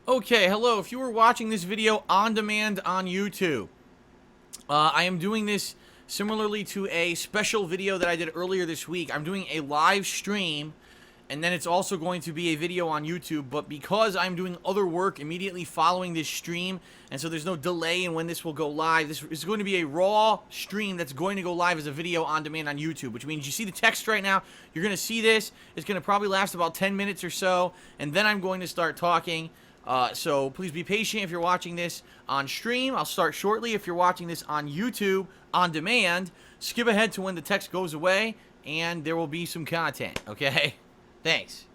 Okay, hello. If you were watching this video on demand on YouTube, I am doing this similarly to a special video that I did earlier this week. I'm doing a live stream, and then it's also going to be a video on YouTube, but because I'm doing other work immediately following this stream, and so there's no delay in when this will go live, this is going to be a raw stream that's going to go live as a video on demand on YouTube, which means you see the text right now, you're going to see this, it's going to probably last about 10 minutes or so, and then I'm going to start talking. So please be patient if you're watching this on stream. I'll start shortly. If you're watching this on YouTube on demand, skip ahead to when the text goes away, and there will be some content, okay? Thanks.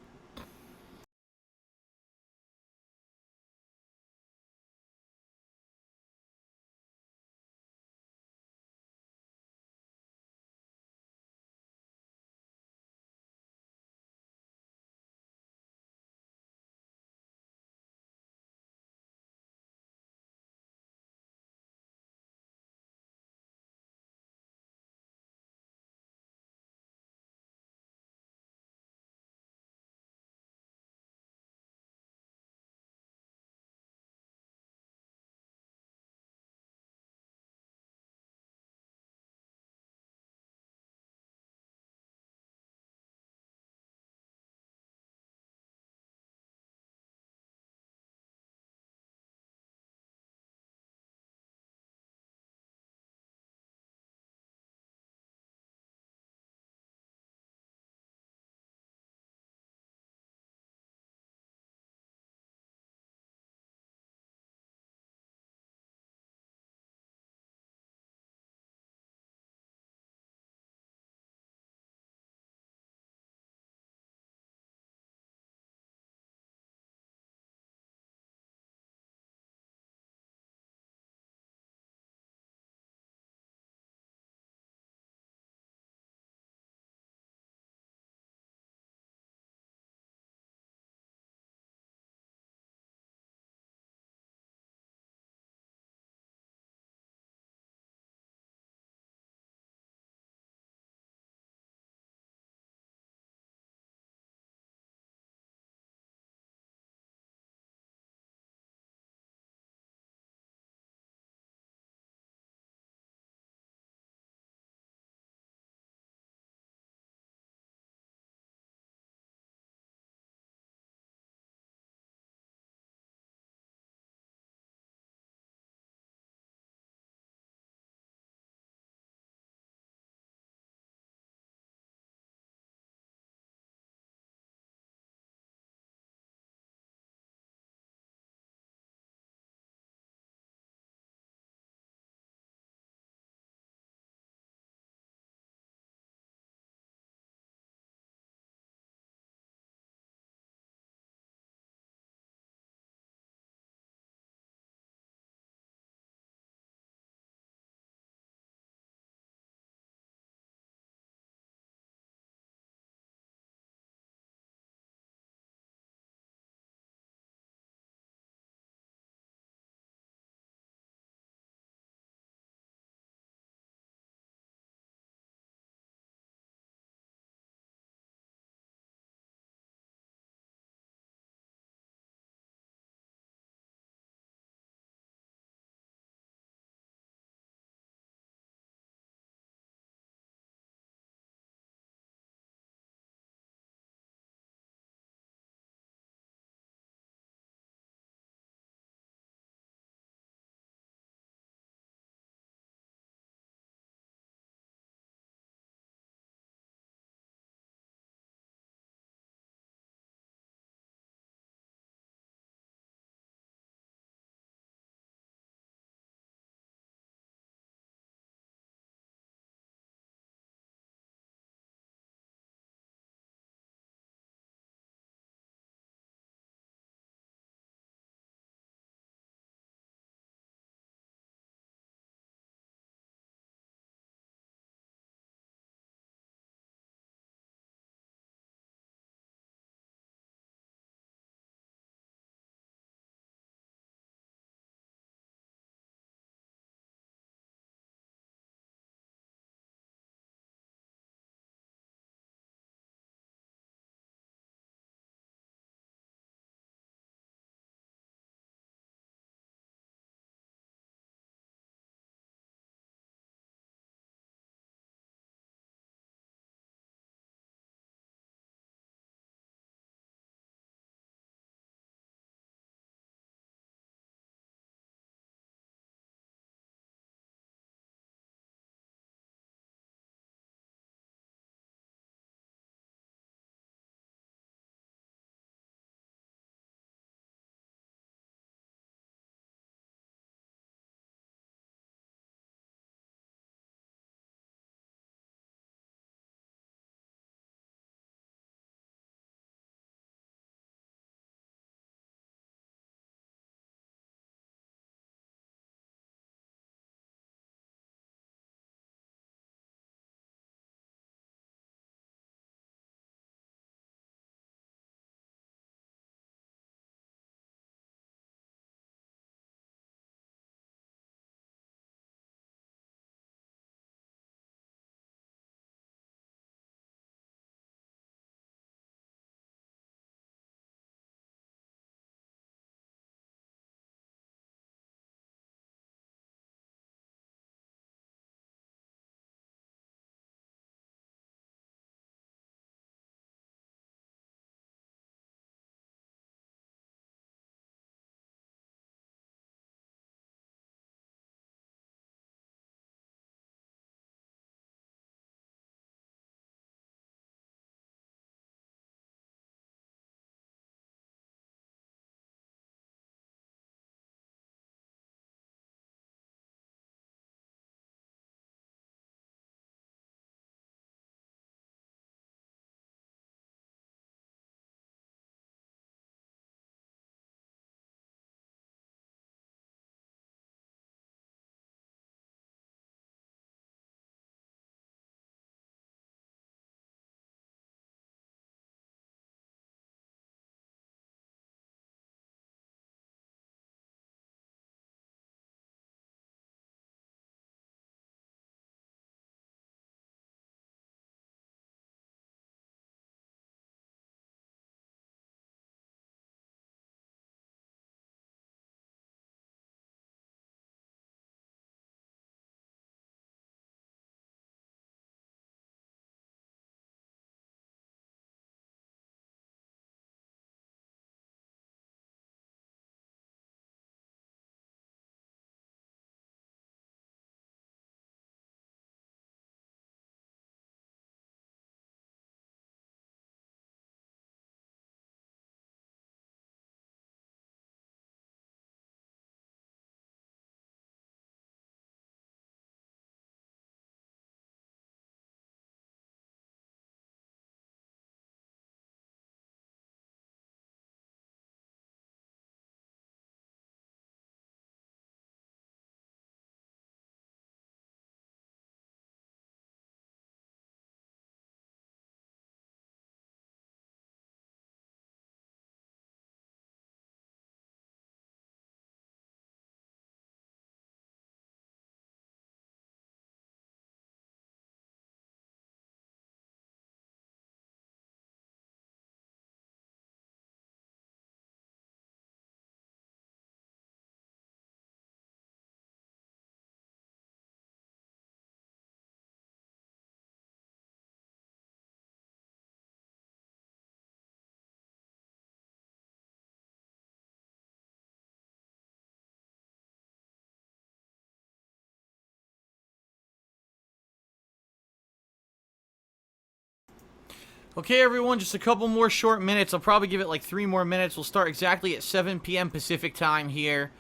Okay, everyone, just a couple more short minutes. I'll probably give it like 3 more minutes. We'll start exactly at 7 p.m. Pacific time here.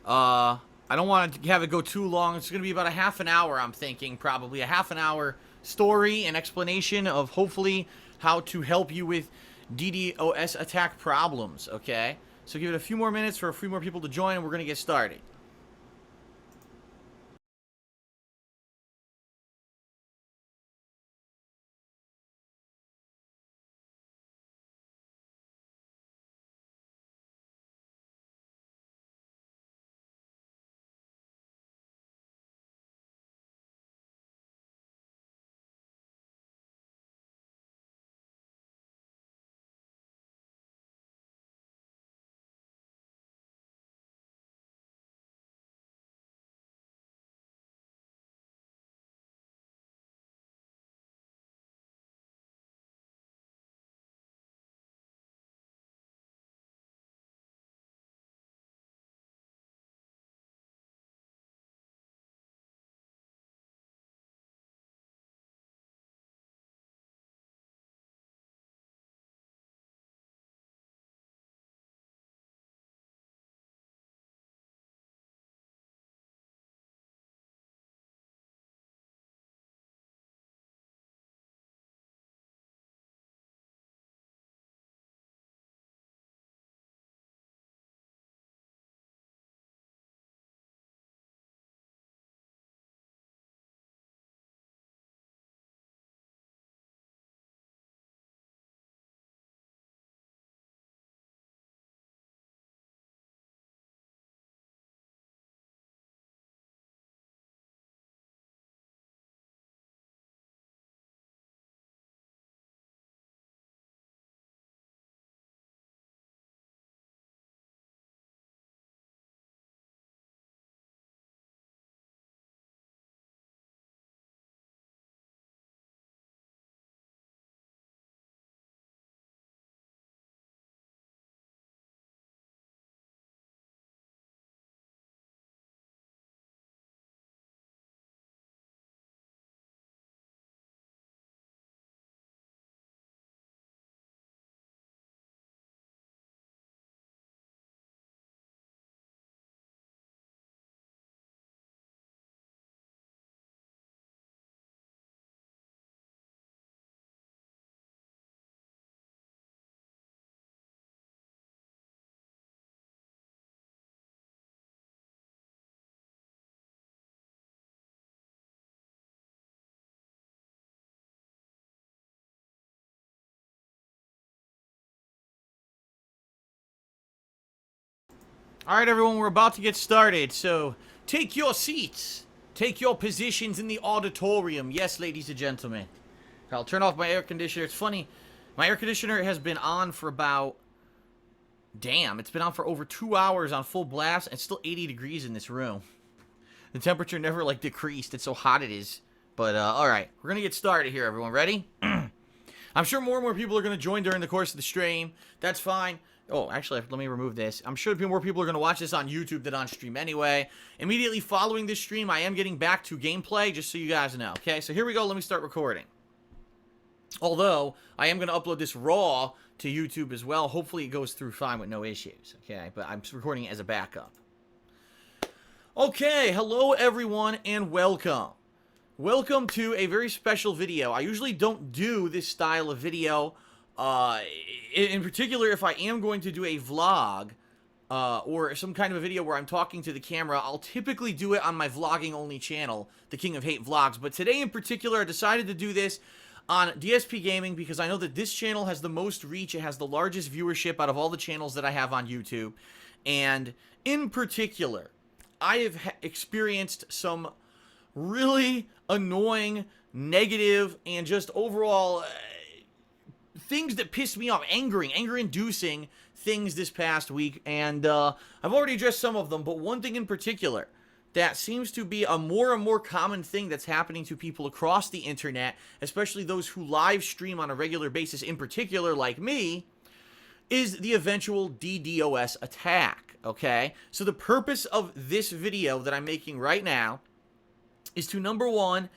I don't want to have it go too long. It's going to be about a half an hour, I'm thinking, probably. A half an hour story and explanation of hopefully how to help you with DDoS attack problems, okay? So give it a few more minutes for a few more people to join, and we're going to get started. Alright, everyone, we're about to get started, so take your seats. Take your positions in the auditorium. Yes, ladies and gentlemen. I'll turn off my air conditioner. It's funny, my air conditioner has been on for about... Damn, it's been on for over 2 hours on full blast, and it's still 80 degrees in this room. The temperature never, like, decreased. It's so hot it is. But, alright, we're gonna get started here, everyone. Ready? I'm sure more and more people are gonna join during the course of the stream. That's fine. Oh, actually, let me remove this. I'm sure more people are going to watch this on YouTube than on stream anyway. Immediately following this stream, I am getting back to gameplay, just so you guys know. Okay, so here we go. Let me start recording. Although, I am going to upload this raw to YouTube as well. Hopefully, it goes through fine with no issues. Okay, but I'm recording it as a backup. Okay, hello everyone, and welcome. Welcome to a very special video. I usually don't do this style of video. In particular, if I am going to do a vlog, or some kind of a video where I'm talking to the camera, I'll typically do it on my vlogging only channel, The King of Hate Vlogs. But today in particular, I decided to do this on DSPGaming because I know that this channel has the most reach. It has the largest viewership out of all the channels that I have on YouTube. And in particular, I have experienced some really annoying, negative, and just overall... things that piss me off, anger-inducing things this past week, and I've already addressed some of them, but one thing in particular that seems to be a more and more common thing that's happening to people across the internet, especially those who live stream on a regular basis, in particular like me, is the eventual DDoS attack, okay? So the purpose of this video that I'm making right now is to, number one,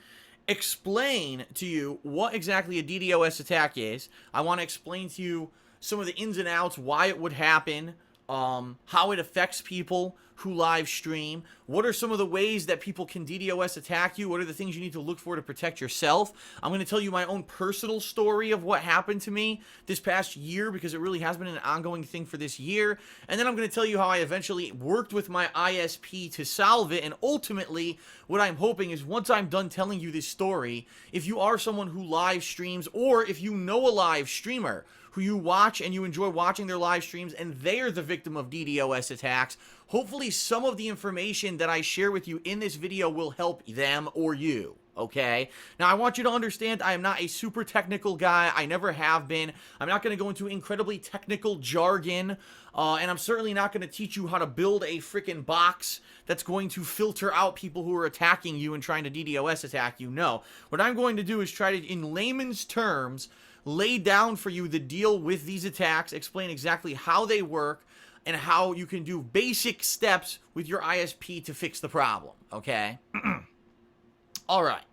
explain to you what exactly a DDoS attack is. I want to explain to you some of the ins and outs, why it would happen, how it affects people who live stream, what are some of the ways that people can DDoS attack you, what are the things you need to look for to protect yourself. I'm going to tell you my own personal story of what happened to me this past year, because it really has been an ongoing thing for this year, and then I'm going to tell you how I eventually worked with my ISP to solve it, and ultimately, what I'm hoping is once I'm done telling you this story, if you are someone who live streams, or if you know a live streamer who you watch and you enjoy watching their live streams and they're the victim of DDoS attacks, hopefully some of the information that I share with you in this video will help them or you, okay? Now, I want you to understand I am not a super technical guy. I never have been. I'm not going to go into incredibly technical jargon, and I'm certainly not going to teach you how to build a freaking box that's going to filter out people who are attacking you and trying to DDoS attack you. No. What I'm going to do is try to, in layman's terms, lay down for you the deal with these attacks, explain exactly how they work, and how you can do basic steps with your ISP to fix the problem, okay? All right.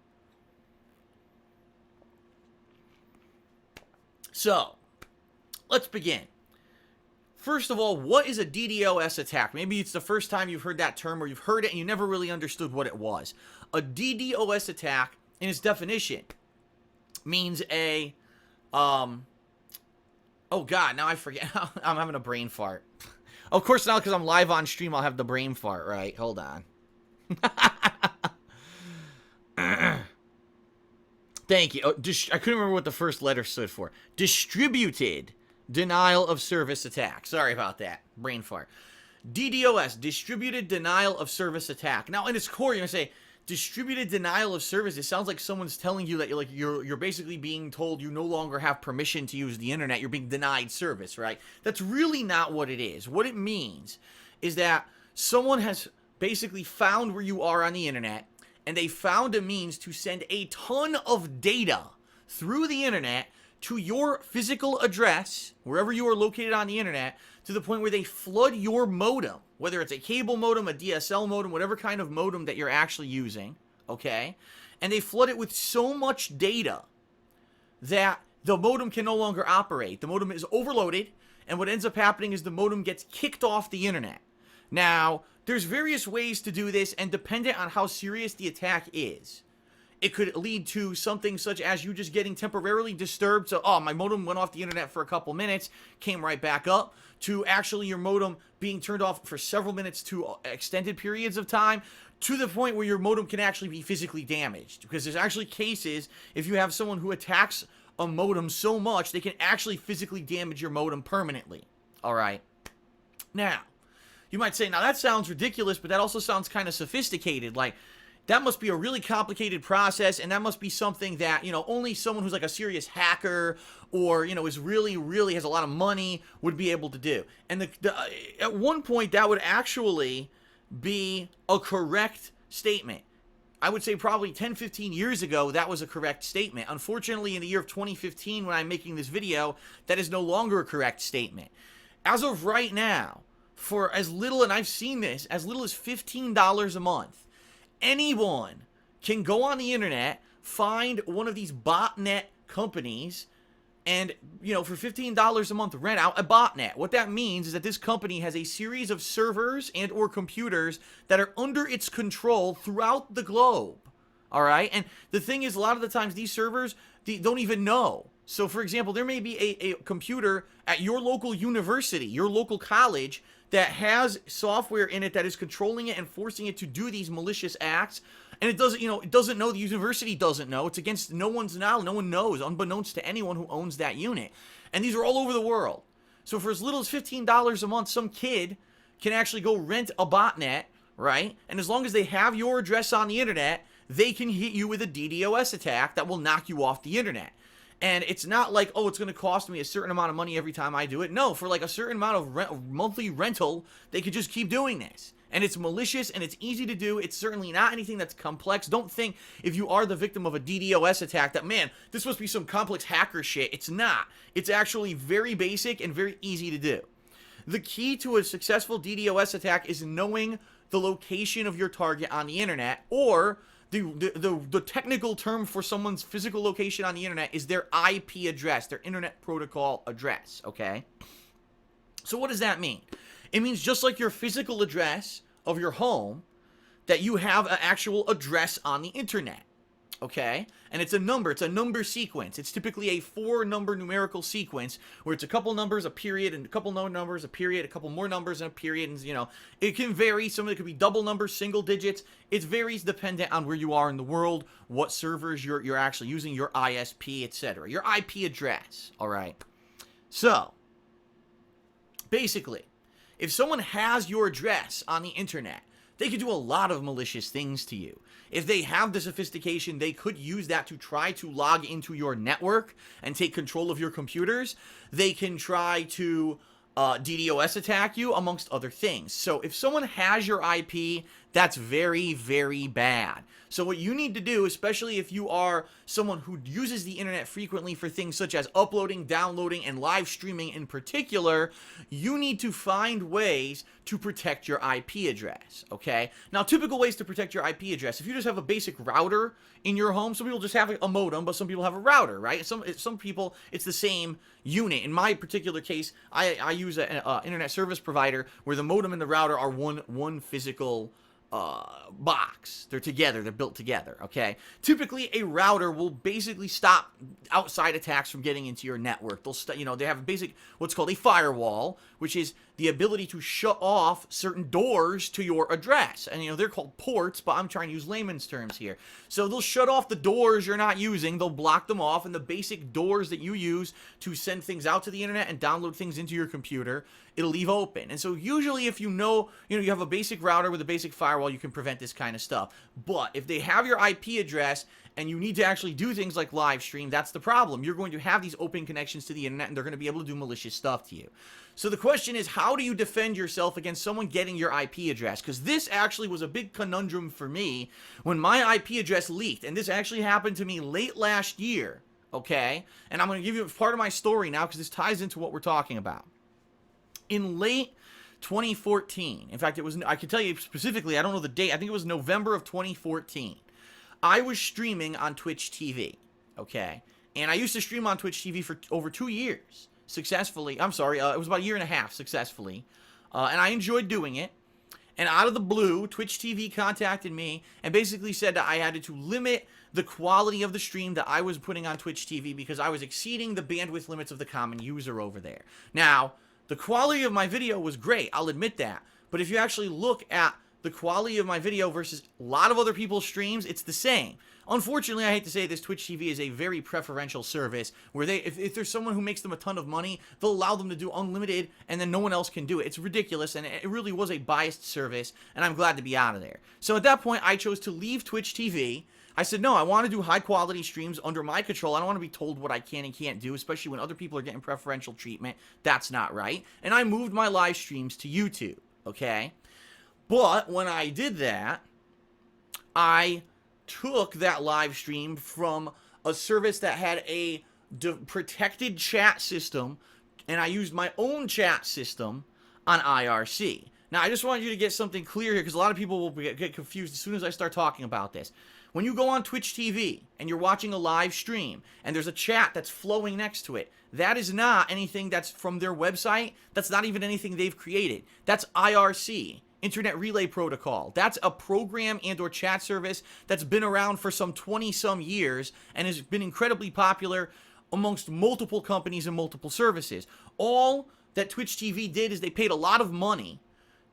So, let's begin. First of all, what is a DDoS attack? Maybe it's the first time you've heard that term, or you've heard it and you never really understood what it was. A DDoS attack, in its definition, means a oh god, now I forget. I'm having a brain fart. Of course, now because I'm live on stream, I'll have the brain fart, right? Hold on. Thank you. Oh, I couldn't remember what the first letter stood for. Distributed denial of service attack. Sorry about that. Brain fart. DDoS, distributed denial of service attack. Now, in its core, you're going to say, distributed denial of service. It sounds like someone's telling you that you're basically being told you no longer have permission to use the internet. You're being denied service, right? That's really not what it is. What it means is that someone has basically found where you are on the internet, and they found a means to send a ton of data through the internet to your physical address, wherever you are located on the internet, to the point where they flood your modem, whether it's a cable modem, a DSL modem, whatever kind of modem that you're actually using, okay? And they flood it with so much data that the modem can no longer operate. The modem is overloaded, and what ends up happening is the modem gets kicked off the internet. Now, there's various ways to do this, and dependent on how serious the attack is, it could lead to something such as you just getting temporarily disturbed. So, oh, my modem went off the internet for a couple minutes, came right back up, to actually your modem being turned off for several minutes to extended periods of time, to the point where your modem can actually be physically damaged. Because there's actually cases, if you have someone who attacks a modem so much, they can actually physically damage your modem permanently. All right. Now, you might say, now that sounds ridiculous, but that also sounds kind of sophisticated. Like, that must be a really complicated process, and that must be something that, you know, only someone who's like a serious hacker or, you know, is really has a lot of money would be able to do. And at one point, that would actually be a correct statement. I would say probably 10, 15 years ago, that was a correct statement. Unfortunately, in the year of 2015, when I'm making this video, that is no longer a correct statement. As of right now, for as little, and I've seen this, as little as $15 a month, anyone can go on the internet, find one of these botnet companies, and, you know, for $15 a month, rent out a botnet. What that means is that this company has a series of servers and or computers that are under its control throughout the globe. All right? And the thing is, a lot of the times, these servers, they don't even know. So, for example, there may be a computer at your local university, your local college, that has software in it that is controlling it and forcing it to do these malicious acts, and it doesn't, you know, it doesn't know, the university doesn't know, it's against no one's knowledge, no one knows, unbeknownst to anyone who owns that unit, and these are all over the world. So for as little as $15 a month, some kid can actually go rent a botnet, right, and as long as they have your address on the internet, they can hit you with a DDoS attack that will knock you off the internet. And it's not like, oh, it's going to cost me a certain amount of money every time I do it. No, for like a certain amount of monthly rental, they could just keep doing this. And it's malicious and it's easy to do. It's certainly not anything that's complex. Don't think if you are the victim of a DDoS attack that, man, this must be some complex hacker shit. It's not. It's actually very basic and very easy to do. The key to a successful DDoS attack is knowing the location of your target on the internet, or the technical term for someone's physical location on the internet is their IP address, their internet protocol address, okay? So what does that mean? It means just like your physical address of your home, that you have an actual address on the internet, okay? And it's a number sequence. It's typically a 4-number numerical sequence where it's a couple numbers, a period, and a couple no numbers, a period, a couple more numbers, and a period, and, you know, it can vary. Some of it could be double numbers, single digits. It varies dependent on where you are in the world, what servers you're actually using, your ISP, etc. Your IP address, all right? So, basically, if someone has your address on the internet, they could do a lot of malicious things to you. If they have the sophistication, they could use that to try to log into your network and take control of your computers. They can try to DDoS attack you, amongst other things. So if someone has your IP, that's very, very bad. So what you need to do, especially if you are someone who uses the internet frequently for things such as uploading, downloading, and live streaming in particular, you need to find ways to protect your IP address, okay? Now, typical ways to protect your IP address, if you just have a basic router in your home, some people just have a modem, but some people have a router, right? Some people, it's the same unit. In my particular case, I use an internet service provider where the modem and the router are one physical box. They're together. They're built together, okay? Typically, a router will basically stop outside attacks from getting into your network. They have a basic, what's called a firewall, which is the ability to shut off certain doors to your address. And, they're called ports, but I'm trying to use layman's terms here. So they'll shut off the doors you're not using. They'll block them off, and the basic doors that you use to send things out to the internet and download things into your computer, it'll leave open. And so usually if you have a basic router with a basic firewall, you can prevent this kind of stuff. But if they have your IP address and you need to actually do things like live stream, that's the problem. You're going to have these open connections to the internet, and they're going to be able to do malicious stuff to you. So the question is, how do you defend yourself against someone getting your IP address? Because this actually was a big conundrum for me when my IP address leaked. And this actually happened to me late last year, okay? And I'm going to give you part of my story now because this ties into what we're talking about. In late 2014, in fact, I can tell you specifically, I don't know the date, I think it was November of 2014. I was streaming on Twitch TV, okay? And I used to stream on Twitch TV for over 2 years successfully. I'm sorry, it was about a year and a half successfully. And I enjoyed doing it. And out of the blue, Twitch TV contacted me and basically said that I had to limit the quality of the stream that I was putting on Twitch TV because I was exceeding the bandwidth limits of the common user over there. Now, the quality of my video was great, I'll admit that. But if you actually look at the quality of my video versus a lot of other people's streams, it's the same. Unfortunately, I hate to say this, Twitch TV is a very preferential service where if there's someone who makes them a ton of money, they'll allow them to do unlimited and then no one else can do it. It's ridiculous, and it really was a biased service, and I'm glad to be out of there. So at that point, I chose to leave Twitch TV. I said, no, I want to do high-quality streams under my control. I don't want to be told what I can and can't do, especially when other people are getting preferential treatment. That's not right. And I moved my live streams to YouTube, okay? But when I did that, I took that live stream from a service that had a protected chat system, and I used my own chat system on IRC. Now, I just want you to get something clear here, because a lot of people will get confused as soon as I start talking about this. When you go on Twitch TV and you're watching a live stream and there's a chat that's flowing next to it, that is not anything that's from their website. That's not even anything they've created. That's IRC, Internet Relay Protocol. That's a program and or chat service that's been around for some 20-some years and has been incredibly popular amongst multiple companies and multiple services. All that Twitch TV did is they paid a lot of money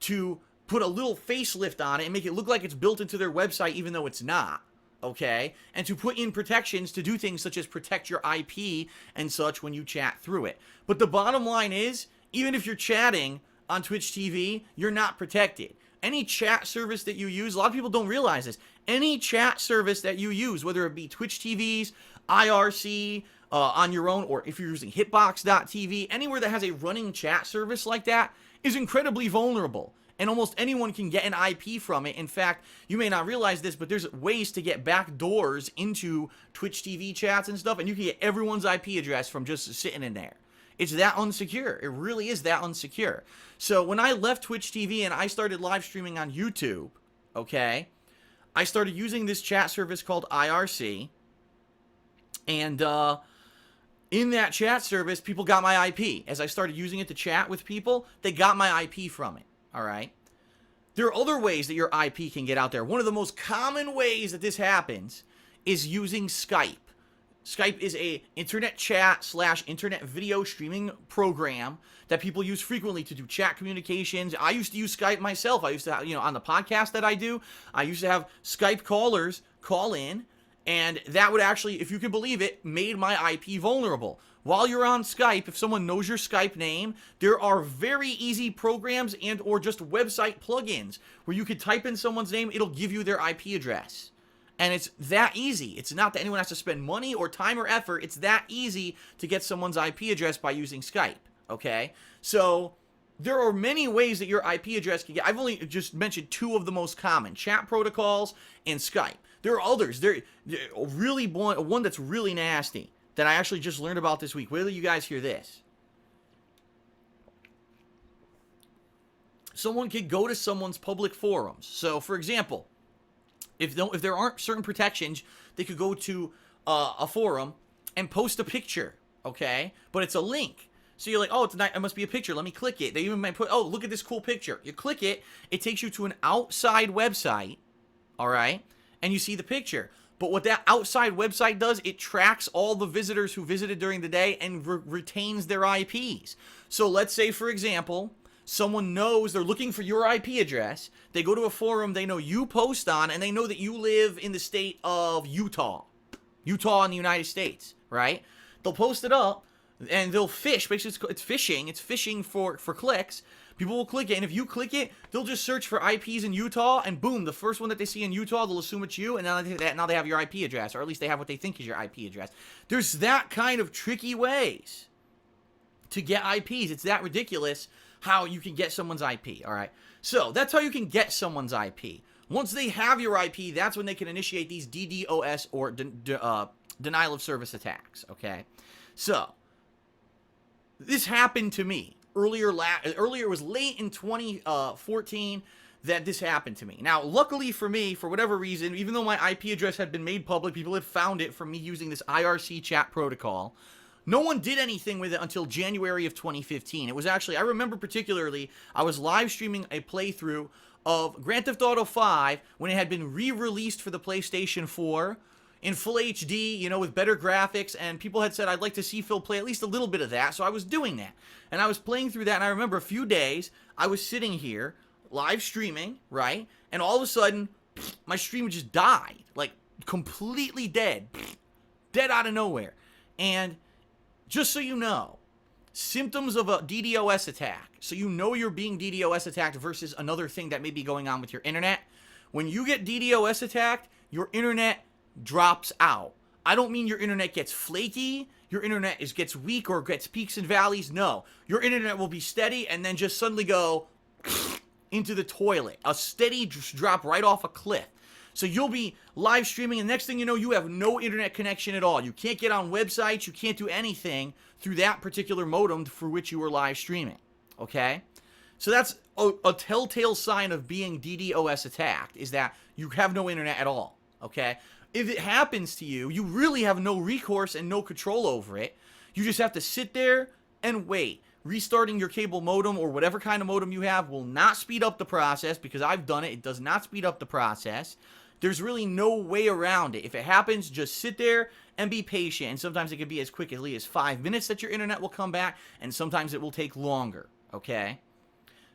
to put a little facelift on it and make it look like it's built into their website even though it's not, okay? And to put in protections to do things such as protect your IP and such when you chat through it. But the bottom line is, even if you're chatting on Twitch TV, you're not protected. Any chat service that you use, a lot of people don't realize this, any chat service that you use, whether it be Twitch TVs, IRC, on your own, or if you're using hitbox.tv, anywhere that has a running chat service like that is incredibly vulnerable. And almost anyone can get an IP from it. In fact, you may not realize this, but there's ways to get back doors into Twitch TV chats and stuff, and you can get everyone's IP address from just sitting in there. It's that unsecure. It really is that unsecure. So when I left Twitch TV and I started live streaming on YouTube, okay, I started using this chat service called IRC, and in that chat service, people got my IP. As I started using it to chat with people, they got my IP from it, all right? There are other ways that your IP can get out there. One of the most common ways that this happens is using Skype. Skype is a internet chat / internet video streaming program that people use frequently to do chat communications. I used to use Skype myself. I used to have, on the podcast that I do, I used to have Skype callers call in, and that would actually, if you can believe it, made my IP vulnerable. While you're on Skype, if someone knows your Skype name, there are very easy programs and or just website plugins where you could type in someone's name, it'll give you their IP address. And it's that easy. It's not that anyone has to spend money or time or effort. It's that easy to get someone's IP address by using Skype, okay? So there are many ways that your IP address can get. I've only just mentioned two of the most common, chat protocols and Skype. There are others. There really one that's really nasty that I actually just learned about this week. Wait till you guys hear this. Someone could go to someone's public forums. So, for example, if there aren't certain protections, they could go to a forum and post a picture, okay? But it's a link. So you're like, oh, it must be a picture. Let me click it. They even might put, oh, look at this cool picture. You click it. It takes you to an outside website, all right? And you see the picture. But what that outside website does, it tracks all the visitors who visited during the day and retains their IPs. So let's say, for example, someone knows they're looking for your IP address. They go to a forum they know you post on, and they know that you live in the state of Utah in the United States, right? They'll post it up, and they'll fish. Basically, it's phishing. It's phishing for clicks. People will click it, and if you click it, they'll just search for IPs in Utah, and boom, the first one that they see in Utah, they'll assume it's you, and now they have your IP address, or at least they have what they think is your IP address. There's that kind of tricky ways to get IPs. It's that ridiculous how you can get someone's IP, all right? So that's how you can get someone's IP. Once they have your IP, that's when they can initiate these DDoS or denial of service attacks, okay? So this happened to me. Earlier it was late in 2014 that this happened to me. Now, luckily for me, for whatever reason, even though my IP address had been made public, people had found it from me using this IRC chat protocol. No one did anything with it until January of 2015. It was actually, I remember particularly, I was live streaming a playthrough of Grand Theft Auto 5 when it had been re-released for the PlayStation 4 in full HD, with better graphics, and people had said, I'd like to see Phil play at least a little bit of that, so I was doing that. And I was playing through that, and I remember a few days, I was sitting here, live streaming, right? And all of a sudden, my stream just died, like, completely dead. Dead out of nowhere. And just so you know, symptoms of a DDoS attack, so you know you're being DDoS attacked versus another thing that may be going on with your internet. When you get DDoS attacked, your internet drops out. I don't mean your internet gets flaky, your internet gets weak or gets peaks and valleys. No, your internet will be steady and then just suddenly go into the toilet. A steady drop right off a cliff. So you'll be live streaming, and next thing you know, you have no internet connection at all. You can't get on websites. You can't do anything through that particular modem for which you were live streaming, okay? So that's a telltale sign of being DDoS attacked, is that you have no internet at all, okay? If it happens to you, you really have no recourse and no control over it. You just have to sit there and wait. Restarting your cable modem or whatever kind of modem you have will not speed up the process, because I've done it. It does not speed up the process. There's really no way around it. If it happens, just sit there and be patient. And sometimes it can be as quickly as 5 minutes that your internet will come back, and sometimes it will take longer, okay?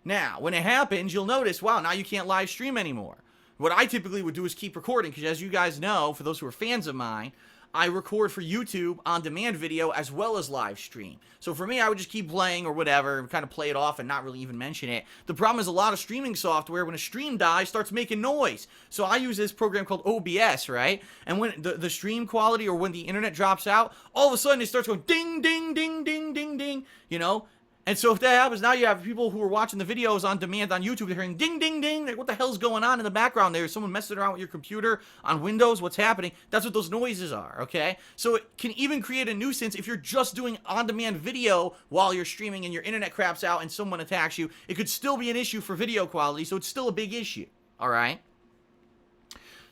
Now, when it happens, you'll notice, wow, now you can't live stream anymore. What I typically would do is keep recording, because as you guys know, for those who are fans of mine, I record for YouTube on-demand video as well as live stream. So for me, I would just keep playing or whatever, kind of play it off and not really even mention it. The problem is a lot of streaming software, when a stream dies, starts making noise. So I use this program called OBS, right? And when the stream quality or when the internet drops out, all of a sudden it starts going ding, ding, ding, ding, ding, ding, And so if that happens, now you have people who are watching the videos on demand on YouTube, they're hearing ding, ding, ding. Like, what the hell's going on in the background there? Is someone messing around with your computer on Windows? What's happening? That's what those noises are, okay? So it can even create a nuisance if you're just doing on-demand video while you're streaming and your internet craps out and someone attacks you. It could still be an issue for video quality, so it's still a big issue, all right?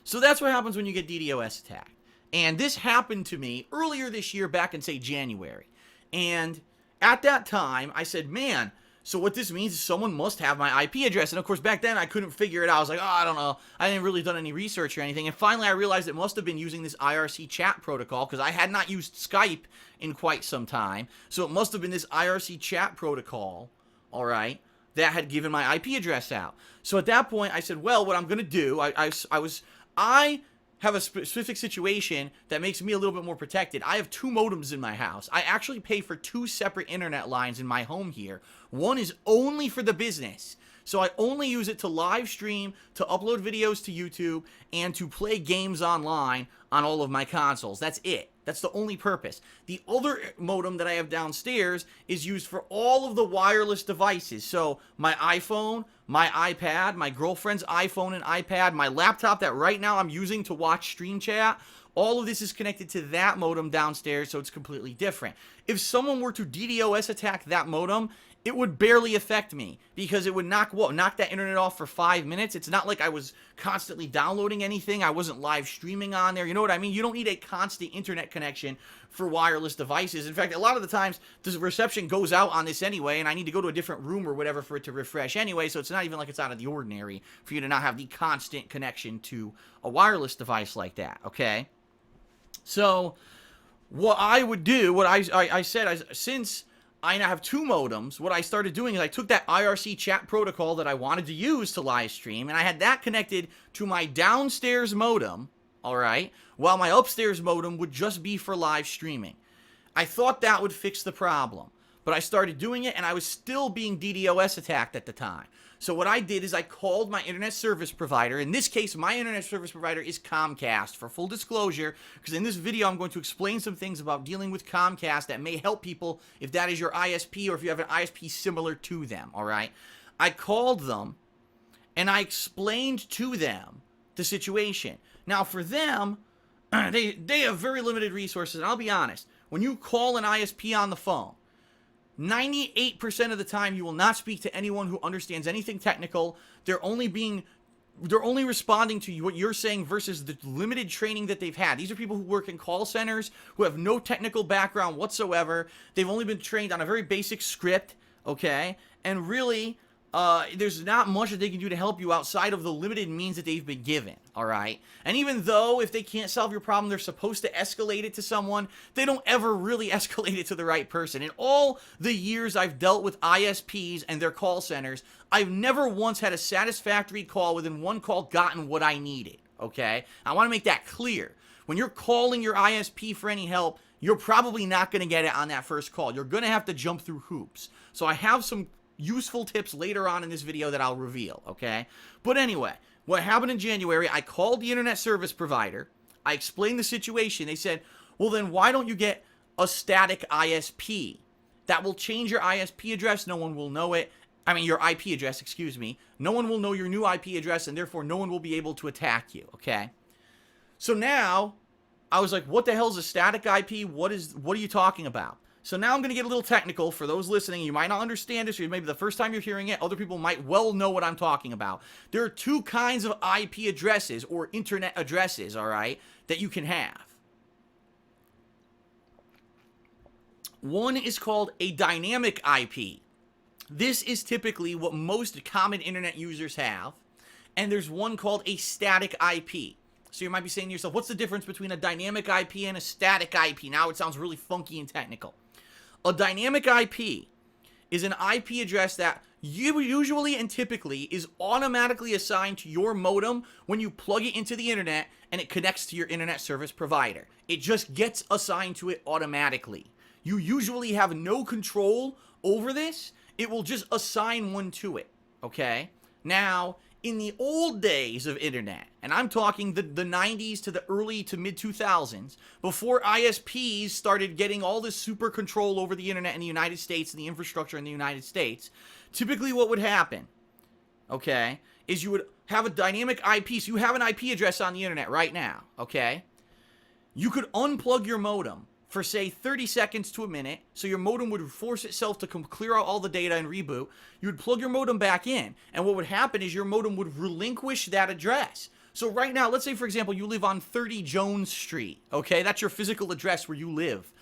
So that's what happens when you get DDoS attacked. And this happened to me earlier this year, back in, say, January. And at that time, I said, man, so what this means is someone must have my IP address. And of course, back then, I couldn't figure it out. I was like, oh, I don't know. I hadn't really done any research or anything. And finally, I realized it must have been using this IRC chat protocol, because I had not used Skype in quite some time. So it must have been this IRC chat protocol, all right, that had given my IP address out. So at that point, I said, well, what I'm going to do, I have a specific situation that makes me a little bit more protected. I have 2 modems in my house. I actually pay for 2 separate internet lines in my home here. One is only for the business. So I only use it to live stream, to upload videos to YouTube, and to play games online on all of my consoles. That's it. That's the only purpose. The other modem that I have downstairs is used for all of the wireless devices. So my iPhone, my iPad, my girlfriend's iPhone and iPad, my laptop that right now I'm using to watch stream chat, all of this is connected to that modem downstairs, so it's completely different. If someone were to DDoS attack that modem, it would barely affect me, because it would knock that internet off for 5 minutes. It's not like I was constantly downloading anything. I wasn't live streaming on there. You know what I mean? You don't need a constant internet connection for wireless devices. In fact, a lot of the times, the reception goes out on this anyway, and I need to go to a different room or whatever for it to refresh anyway, so it's not even like it's out of the ordinary for you to not have the constant connection to a wireless device like that, okay? So what I would do, what I said, since I now have 2 modems, what I started doing is I took that IRC chat protocol that I wanted to use to live stream, and I had that connected to my downstairs modem, alright, while my upstairs modem would just be for live streaming. I thought that would fix the problem, but I started doing it, and I was still being DDoS attacked at the time. So what I did is I called my internet service provider. In this case, my internet service provider is Comcast, for full disclosure, because in this video I'm going to explain some things about dealing with Comcast that may help people if that is your ISP or if you have an ISP similar to them, all right? I called them, and I explained to them the situation. Now, for them, they have very limited resources, and I'll be honest, when you call an ISP on the phone, 98% of the time, you will not speak to anyone who understands anything technical. They're only responding to what you're saying versus the limited training that they've had. These are people who work in call centers, who have no technical background whatsoever. They've only been trained on a very basic script, okay? And really, there's not much that they can do to help you outside of the limited means that they've been given, all right? And even though if they can't solve your problem, they're supposed to escalate it to someone, they don't ever really escalate it to the right person. In all the years I've dealt with ISPs and their call centers, I've never once had a satisfactory call within one call gotten what I needed, okay? I want to make that clear. When you're calling your ISP for any help, you're probably not going to get it on that first call. You're going to have to jump through hoops. So I have some useful tips later on in this video that I'll reveal, okay? But anyway, what happened in January, I called the internet service provider. I explained the situation. They said, well, then why don't you get a static ISP? That will change your ISP address. No one will know it. I mean, your IP address, excuse me. No one will know your new IP address, and therefore no one will be able to attack you, okay? So now, I was like, what the hell is a static IP? What are you talking about? So now I'm going to get a little technical for those listening. You might not understand this, or maybe the first time you're hearing it, other people might well know what I'm talking about. There are 2 kinds of IP addresses, or internet addresses, all right, that you can have. One is called a dynamic IP. This is typically what most common internet users have. And there's one called a static IP. So you might be saying to yourself, what's the difference between a dynamic IP and a static IP? Now it sounds really funky and technical. A dynamic IP is an IP address that usually and typically is automatically assigned to your modem when you plug it into the internet and it connects to your internet service provider. It just gets assigned to it automatically. You usually have no control over this. It will just assign one to it, okay? Now, in the old days of internet, and I'm talking the 90s to the early to mid 2000s, before ISPs started getting all this super control over the internet in the United States and the infrastructure in the United States, typically what would happen, okay, is you would have a dynamic IP. So you have an IP address on the internet right now, okay? You could unplug your modem for, say, 30 seconds to a minute, so your modem would force itself to clear out all the data and reboot. You would plug your modem back in, and what would happen is your modem would relinquish that address. So right now, let's say, for example, you live on 30 Jones Street, okay? That's your physical address where you live.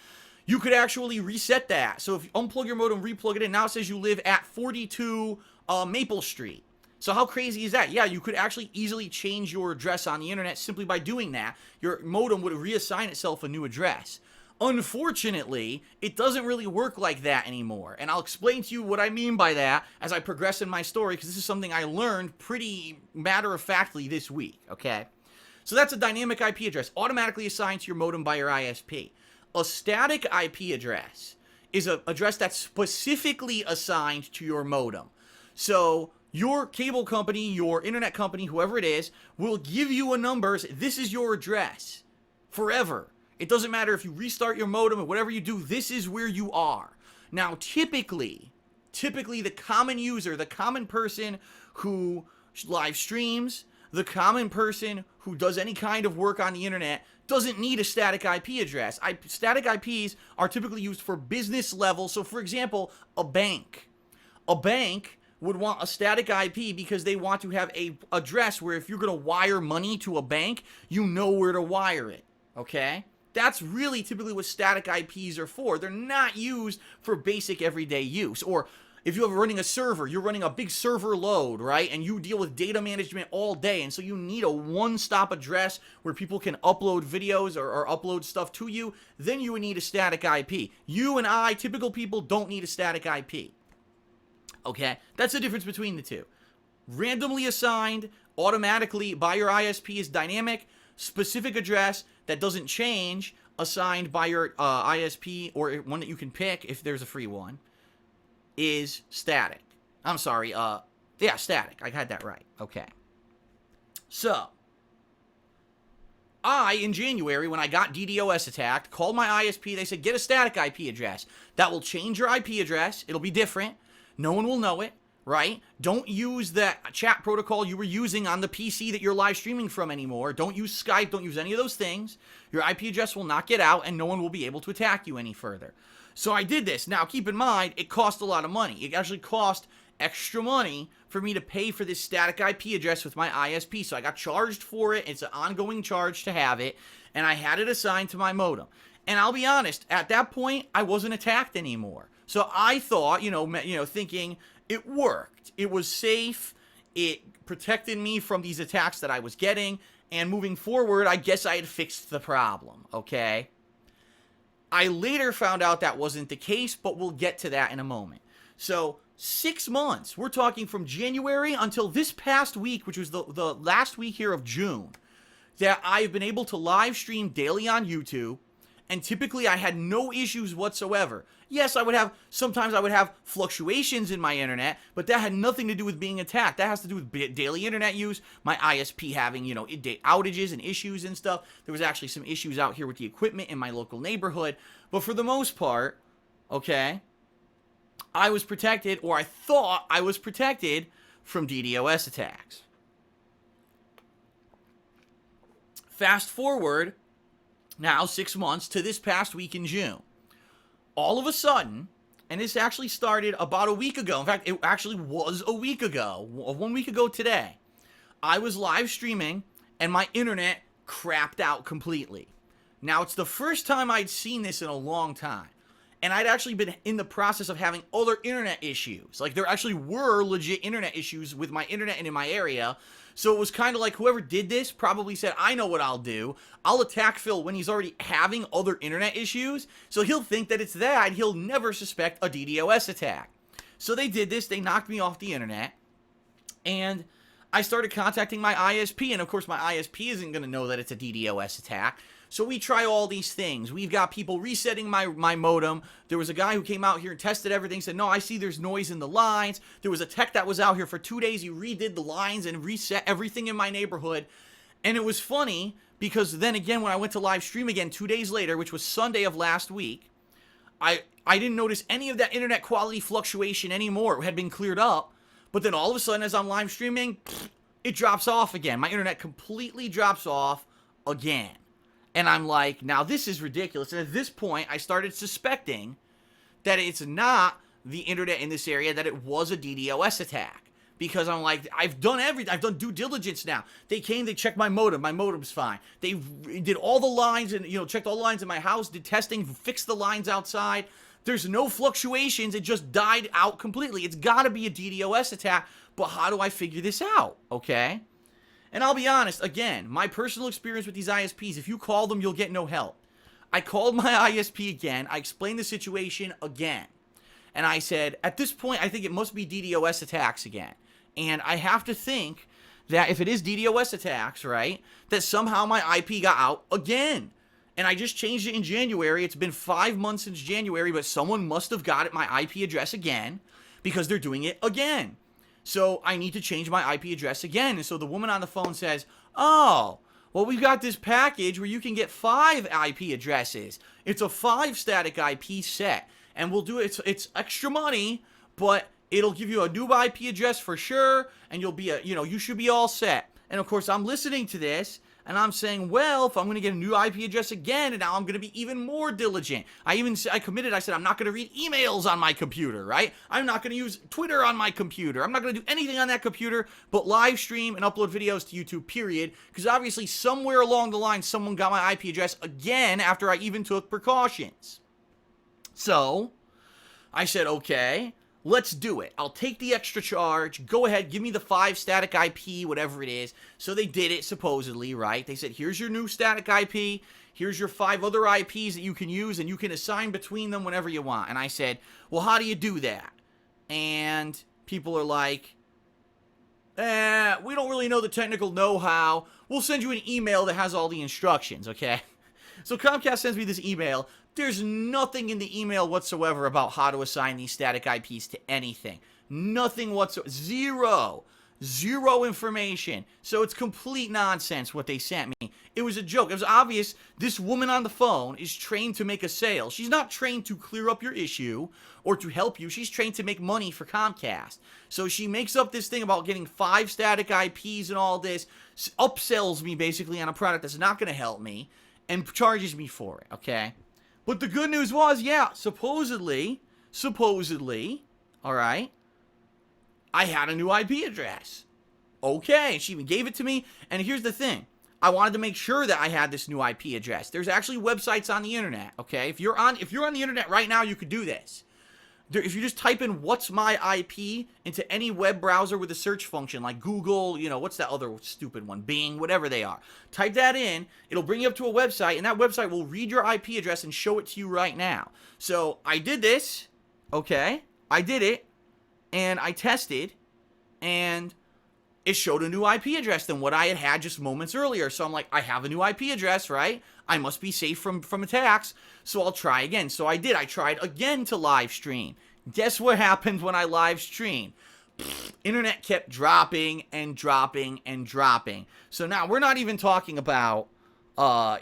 You could actually reset that. So if you unplug your modem, replug it in, now it says you live at 42 Maple Street. So how crazy is that? Yeah, you could actually easily change your address on the internet simply by doing that. Your modem would reassign itself a new address. Unfortunately, it doesn't really work like that anymore. And I'll explain to you what I mean by that as I progress in my story, because this is something I learned pretty matter-of-factly this week, okay? So that's a dynamic IP address, automatically assigned to your modem by your ISP. A static IP address is an address that's specifically assigned to your modem. So your cable company, your internet company, whoever it is, will give you a number. This is your address forever. It doesn't matter if you restart your modem or whatever you do, this is where you are. Now, typically the common user, the common person who live streams, the common person who does any kind of work on the internet doesn't need a static IP address. Static IPs are typically used for business level. So, for example, a bank. A bank would want a static IP because they want to have a address where if you're going to wire money to a bank, you know where to wire it, okay? That's really typically what static IPs are for. They're not used for basic everyday use. Or if you're running a server, you're running a big server load, right? And you deal with data management all day. And so you need a one-stop address where people can upload videos or upload stuff to you. Then you would need a static IP. You and I, typical people, don't need a static IP. Okay? That's the difference between the two. Randomly assigned automatically by your ISP is dynamic. Specific address that doesn't change, assigned by your ISP or one that you can pick if there's a free one, is static. I'm sorry, yeah, static. I had that right. Okay. So, in January, when I got DDoS attacked, called my ISP. They said, get a static IP address. That will change your IP address. It'll be different. No one will know it. Right? Don't use that chat protocol you were using on the PC that you're live streaming from anymore. Don't use Skype. Don't use any of those things. Your IP address will not get out, and no one will be able to attack you any further. So I did this. Now, keep in mind, it cost a lot of money. It actually cost extra money for me to pay for this static IP address with my ISP. So I got charged for it. It's an ongoing charge to have it, and I had it assigned to my modem. And I'll be honest, at that point, I wasn't attacked anymore. So I thought, thinking it worked. It was safe. It protected me from these attacks that I was getting. And moving forward, I guess I had fixed the problem, okay? I later found out that wasn't the case, but we'll get to that in a moment. So, 6 months. We're talking from January until this past week, which was the last week here of June, that I've been able to live stream daily on YouTube. And typically I had no issues whatsoever. Yes, sometimes I would have fluctuations in my internet, but that had nothing to do with being attacked. That has to do with daily internet use, my ISP having, outages and issues and stuff. There was actually some issues out here with the equipment in my local neighborhood. But for the most part, okay, I was protected, or I thought I was protected from DDoS attacks. Fast forward now 6 months to this past week in June. All of a sudden, and this actually started about a week ago. In fact, it actually was a week ago, 1 week ago today. I was live streaming and my internet crapped out completely. Now, it's the first time I'd seen this in a long time. And I'd actually been in the process of having other internet issues. Like, there actually were legit internet issues with my internet and in my area. So it was kind of like whoever did this probably said, I know what I'll do. I'll attack Phil when he's already having other internet issues. So he'll think that it's that. He'll never suspect a DDoS attack. So they did this. They knocked me off the internet. And I started contacting my ISP. And of course, my ISP isn't going to know that it's a DDoS attack. So we try all these things. We've got people resetting my modem. There was a guy who came out here and tested everything, said, no, I see there's noise in the lines. There was a tech that was out here for 2 days. He redid the lines and reset everything in my neighborhood. And it was funny because then again, when I went to live stream again 2 days later, which was Sunday of last week, I didn't notice any of that internet quality fluctuation anymore. It had been cleared up. But then all of a sudden, as I'm live streaming, it drops off again. My internet completely drops off again. And I'm like, now this is ridiculous. And at this point, I started suspecting that it's not the internet in this area, that it was a DDoS attack. because I'm like, I've done everything. I've done due diligence now. They came, they checked my modem. My modem's fine. They did all the lines and, checked all the lines in my house, did testing, fixed the lines outside. There's no fluctuations. It just died out completely. It's got to be a DDoS attack, but how do I figure this out, okay? And I'll be honest, again, my personal experience with these ISPs, if you call them, you'll get no help. I called my ISP again. I explained the situation again. And I said, at this point, I think it must be DDoS attacks again. And I have to think that if it is DDoS attacks, right, that somehow my IP got out again. And I just changed it in January. It's been 5 months since January, but someone must have got at my IP address again because they're doing it again. So I need to change my IP address again. And so the woman on the phone says, oh, well, we've got this package where you can get 5 IP addresses. It's a 5 static IP set. And we'll do it. It's extra money, but it'll give you a new IP address for sure. And you'll be you should be all set. And of course, I'm listening to this and I'm saying, well, if I'm going to get a new IP address again, and now I'm going to be even more diligent. I committed. I said, I'm not going to read emails on my computer, right? I'm not going to use Twitter on my computer. I'm not going to do anything on that computer but live stream and upload videos to YouTube, period. Because obviously somewhere along the line, someone got my IP address again after I even took precautions. So I said, okay, let's do it. I'll take the extra charge. Go ahead, give me the 5 static IP, whatever it is. So they did it, supposedly, right? They said, here's your new static IP. Here's your 5 other IPs that you can use, and you can assign between them whenever you want. And I said, well, how do you do that? And people are like, we don't really know the technical know-how. We'll send you an email that has all the instructions, okay? So Comcast sends me this email. There's nothing in the email whatsoever about how to assign these static IPs to anything. Nothing whatsoever. Zero information. So it's complete nonsense what they sent me. It was a joke. It was obvious this woman on the phone is trained to make a sale. She's not trained to clear up your issue or to help you. She's trained to make money for Comcast. So she makes up this thing about getting 5 static IPs and all this, upsells me basically on a product that's not going to help me, and charges me for it, okay? But the good news was, yeah, supposedly, all right, I had a new IP address. Okay, she even gave it to me. And here's the thing. I wanted to make sure that I had this new IP address. There's actually websites on the internet, okay? If you're on the internet right now, you could do this. If you just type in what's my IP into any web browser with a search function like Google, what's that other stupid one, Bing, whatever they are. Type that in, it'll bring you up to a website, and that website will read your IP address and show it to you right now. So I did this, okay? I did it, and I tested, and it showed a new IP address than what I had just moments earlier. So I'm like, I have a new IP address, right? I must be safe from attacks, so I'll try again. So I did. I tried again to live stream. Guess what happened when I live streamed? Internet kept dropping and dropping and dropping. So now we're not even talking about, a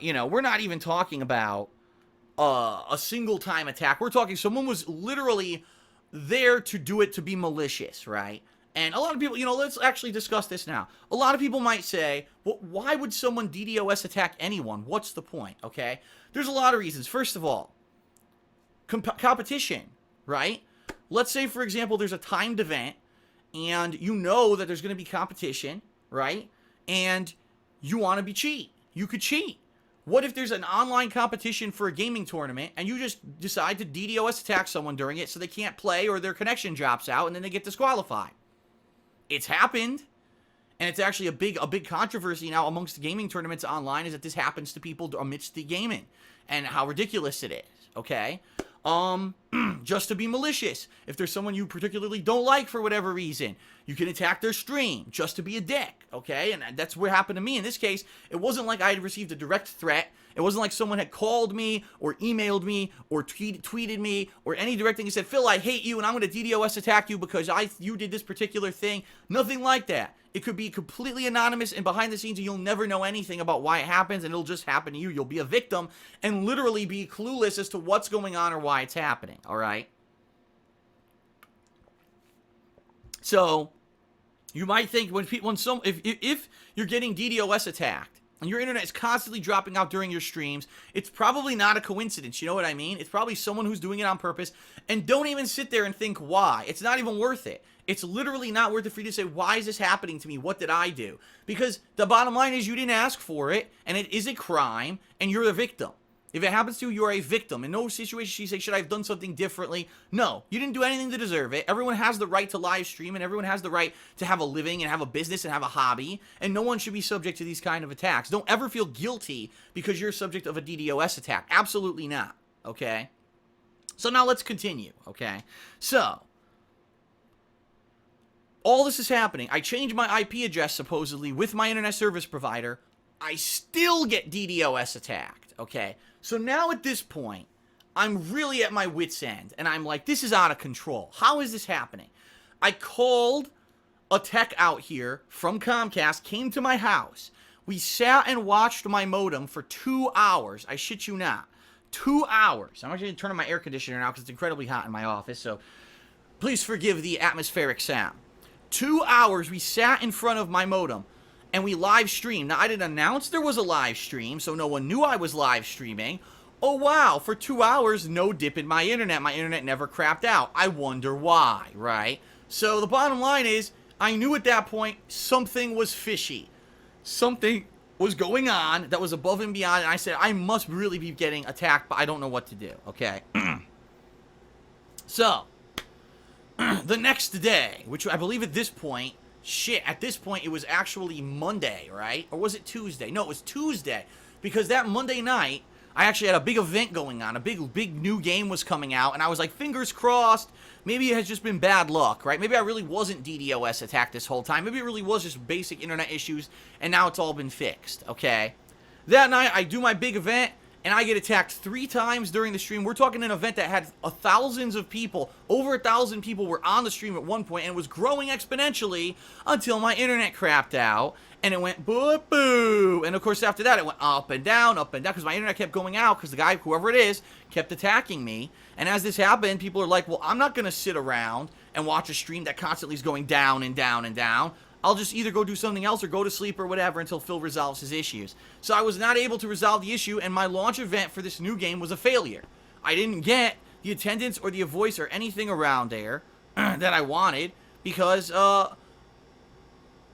single time attack. We're talking someone was literally there to do it to be malicious, right? And a lot of people, let's actually discuss this now. A lot of people might say, well, why would someone DDoS attack anyone? What's the point, okay? There's a lot of reasons. First of all, competition, right? Let's say, for example, there's a timed event, and you know that there's going to be competition, right? And you want to be cheat. You could cheat. What if there's an online competition for a gaming tournament, and you just decide to DDoS attack someone during it so they can't play or their connection drops out, and then they get disqualified? It's happened, and it's actually a big controversy now amongst the gaming tournaments online is that this happens to people amidst the gaming, and how ridiculous it is, okay? Just to be malicious. If there's someone you particularly don't like for whatever reason, you can attack their stream just to be a dick, okay? And that's what happened to me. In this case, it wasn't like I had received a direct threat. It wasn't like someone had called me or emailed me or tweeted me or any direct thing and said, Phil, I hate you and I'm going to DDoS attack you because you did this particular thing. Nothing like that. It could be completely anonymous and behind the scenes, and you'll never know anything about why it happens, and it'll just happen to you. You'll be a victim and literally be clueless as to what's going on or why it's happening, all right? So you might think if you're getting DDoS attacked, and your internet is constantly dropping out during your streams, it's probably not a coincidence. You know what I mean? It's probably someone who's doing it on purpose. And don't even sit there and think why. It's not even worth it. It's literally not worth it for you to say, why is this happening to me? What did I do? Because the bottom line is you didn't ask for it, and it is a crime, and you're the victim. If it happens to you, you are a victim. In no situation you say, should I have done something differently? No, you didn't do anything to deserve it. Everyone has the right to live stream, and everyone has the right to have a living and have a business and have a hobby, and no one should be subject to these kind of attacks. Don't ever feel guilty because you're subject of a DDoS attack. Absolutely not, okay? So now let's continue, okay? So, all this is happening. I changed my IP address, supposedly, with my internet service provider. I still get DDoS attacked, okay? So now at this point, I'm really at my wit's end, and I'm like, this is out of control. How is this happening? I called a tech out here from Comcast, came to my house. We sat and watched my modem for 2 hours. I shit you not. 2 hours. I'm actually going to turn on my air conditioner now because it's incredibly hot in my office, so please forgive the atmospheric sound. 2 hours we sat in front of my modem. And we live streamed. Now, I didn't announce there was a live stream, so no one knew I was live streaming. Oh, wow, for 2 hours, no dip in my internet. My internet never crapped out. I wonder why, right? So the bottom line is, I knew at that point something was fishy. Something was going on that was above and beyond, and I said, I must really be getting attacked, but I don't know what to do, okay? So, the next day, which I believe at this point, at this point, it was actually Monday, right? Or was it Tuesday? No, it was Tuesday. Because that Monday night, I actually had a big event going on. A big new game was coming out. And I was like, fingers crossed. Maybe it has just been bad luck, right? Maybe I really wasn't DDoS attacked this whole time. Maybe it really was just basic internet issues. And now it's all been fixed, okay? That night, I do my big event. And I get attacked 3 times during the stream. We're talking an event that had thousands of people. Over 1,000 people were on the stream at one point, and it was growing exponentially until my internet crapped out, and it went boo-boo. And, of course, after that, it went up and down, because my internet kept going out because the guy, whoever it is, kept attacking me. And as this happened, people are like, well, I'm not going to sit around and watch a stream that constantly is going down and down and down. I'll just either go do something else or go to sleep or whatever until Phil resolves his issues. So I was not able to resolve the issue, and my launch event for this new game was a failure. I didn't get the attendance or the voice or anything around there that I wanted because I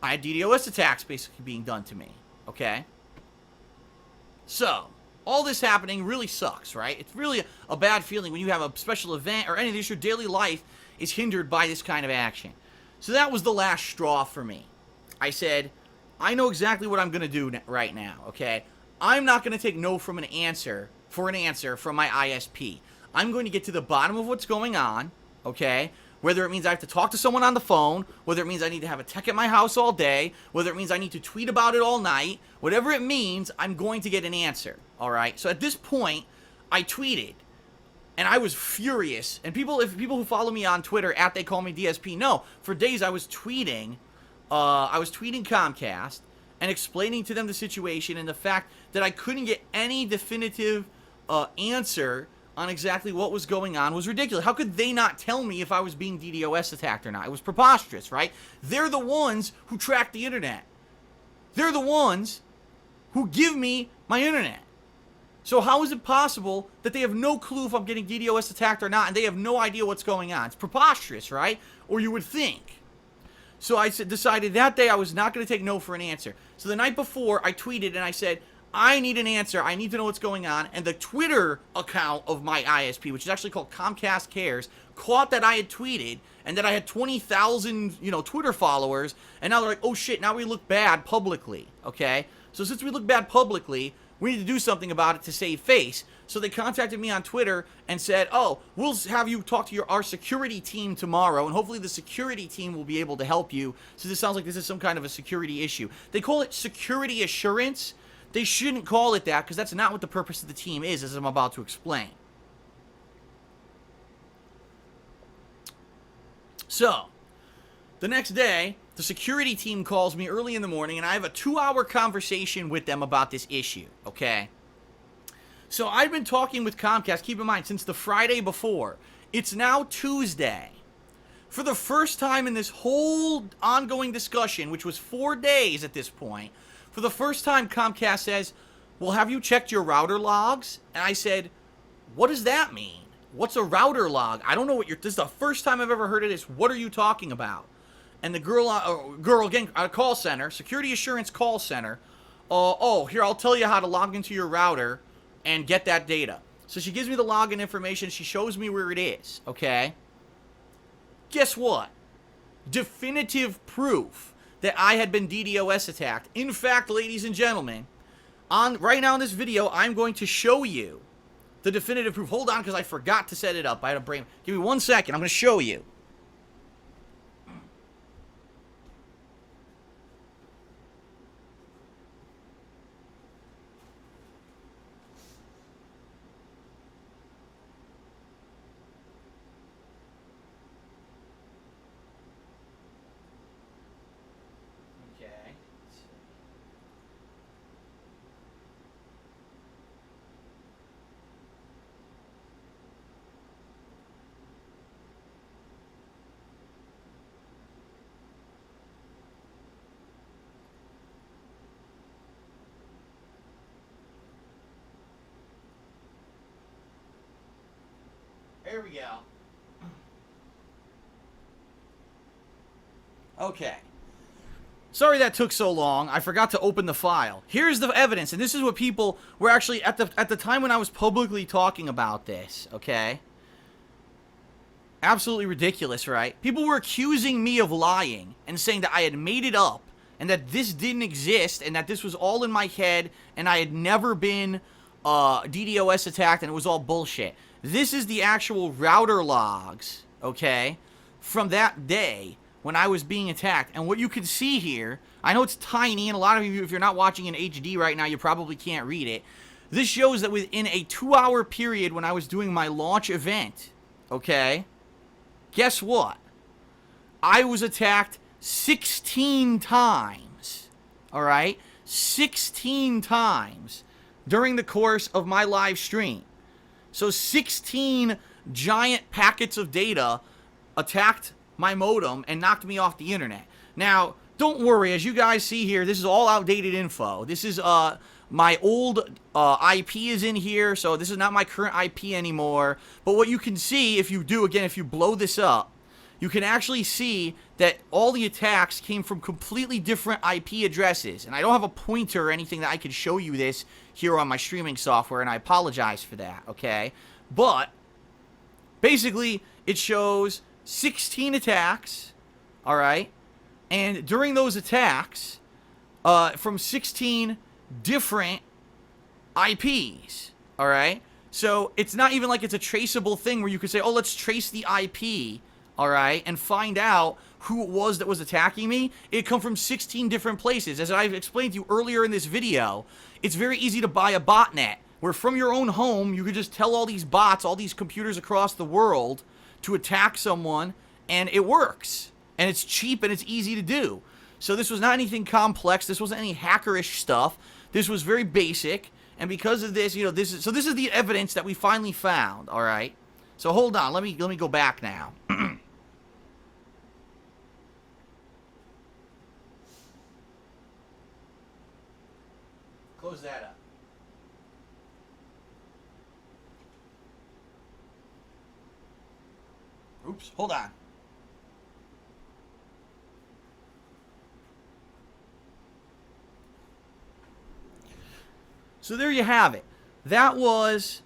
had DDoS attacks basically being done to me, okay? So, all this happening really sucks, right? It's really a bad feeling when you have a special event or any of this, your daily life is hindered by this kind of action. So that was the last straw for me. I said, I know exactly what I'm going to do right now, okay? I'm not going to take no from an answer from my ISP. I'm going to get to the bottom of what's going on, okay? Whether it means I have to talk to someone on the phone, whether it means I need to have a tech at my house all day, whether it means I need to tweet about it all night, whatever it means, I'm going to get an answer, all right? So at this point, I tweeted. And I was furious. And people who follow me on Twitter, they call me DSP, know, for days I was tweeting Comcast and explaining to them the situation and the fact that I couldn't get any definitive answer on exactly what was going on was ridiculous. How could they not tell me if I was being DDoS attacked or not? It was preposterous, right? They're the ones who track the internet. They're the ones who give me my internet. So how is it possible that they have no clue if I'm getting DDoS attacked or not, and they have no idea what's going on? It's preposterous, right? Or you would think. So I decided that day I was not going to take no for an answer. So the night before, I tweeted and I said, I need an answer. I need to know what's going on. And the Twitter account of my ISP, which is actually called Comcast Cares, caught that I had tweeted and that I had 20,000, Twitter followers. And now they're like, oh shit, now we look bad publicly, okay? So since we look bad publicly, we need to do something about it to save face. So they contacted me on Twitter and said, oh, we'll have you talk to our security team tomorrow, and hopefully the security team will be able to help you. So this sounds like this is some kind of a security issue. They call it security assurance. They shouldn't call it that because that's not what the purpose of the team is, as I'm about to explain. So, the next day, the security team calls me early in the morning, and I have a 2-hour conversation with them about this issue, okay? So I've been talking with Comcast, keep in mind, since the Friday before. It's now Tuesday. For the first time in this whole ongoing discussion, which was 4 days at this point, For the first time, Comcast says, well, have you checked your router logs? And I said, what does that mean? What's a router log? I don't know what you're... This is the first time I've ever heard of this. What are you talking about? And the girl again, a call center, security assurance call center. Oh, here, I'll tell you how to log into your router and get that data. So she gives me the login information. She shows me where it is, okay? Guess what? Definitive proof that I had been DDoS attacked. In fact, ladies and gentlemen, right now in this video, I'm going to show you the definitive proof. Hold on, because I forgot to set it up. I had a brain. Give me 1 second. I'm going to show you. There we go. Okay. Sorry that took so long. I forgot to open the file. Here's the evidence, and this is what people were actually at the time when I was publicly talking about this, okay? Absolutely ridiculous, right? People were accusing me of lying and saying that I had made it up and that this didn't exist and that this was all in my head and I had never been DDoS attacked and it was all bullshit. This is the actual router logs, okay, from that day when I was being attacked. And what you can see here, I know it's tiny, and a lot of you, if you're not watching in HD right now, you probably can't read it. This shows that within a 2-hour period when I was doing my launch event, okay, guess what? I was attacked 16 times, all right? 16 times during the course of my live stream. So 16 giant packets of data attacked my modem and knocked me off the internet. Now, don't worry, as you guys see here, this is all outdated info. This is my old IP is in here, so this is not my current IP anymore. But what you can see, if you do, again, if you blow this up, you can actually see that all the attacks came from completely different IP addresses. And I don't have a pointer or anything that I can show you this here on my streaming software, and I apologize for that, okay? But basically, it shows 16 attacks, all right? And during those attacks, from 16 different IPs, all right? So it's not even like it's a traceable thing where you could say, oh, let's trace the IP, all right, and find out who it was that was attacking me. It come from 16 different places. As I've explained to you earlier in this video, it's very easy to buy a botnet, where from your own home, you could just tell all these bots, all these computers across the world to attack someone, and it works. And it's cheap and it's easy to do. So this was not anything complex. This wasn't any hackerish stuff. This was very basic. And because of this, you know, this is the evidence that we finally found, all right? So hold on. Let me go back now. Close that up. Oops, hold on. So there you have it. That was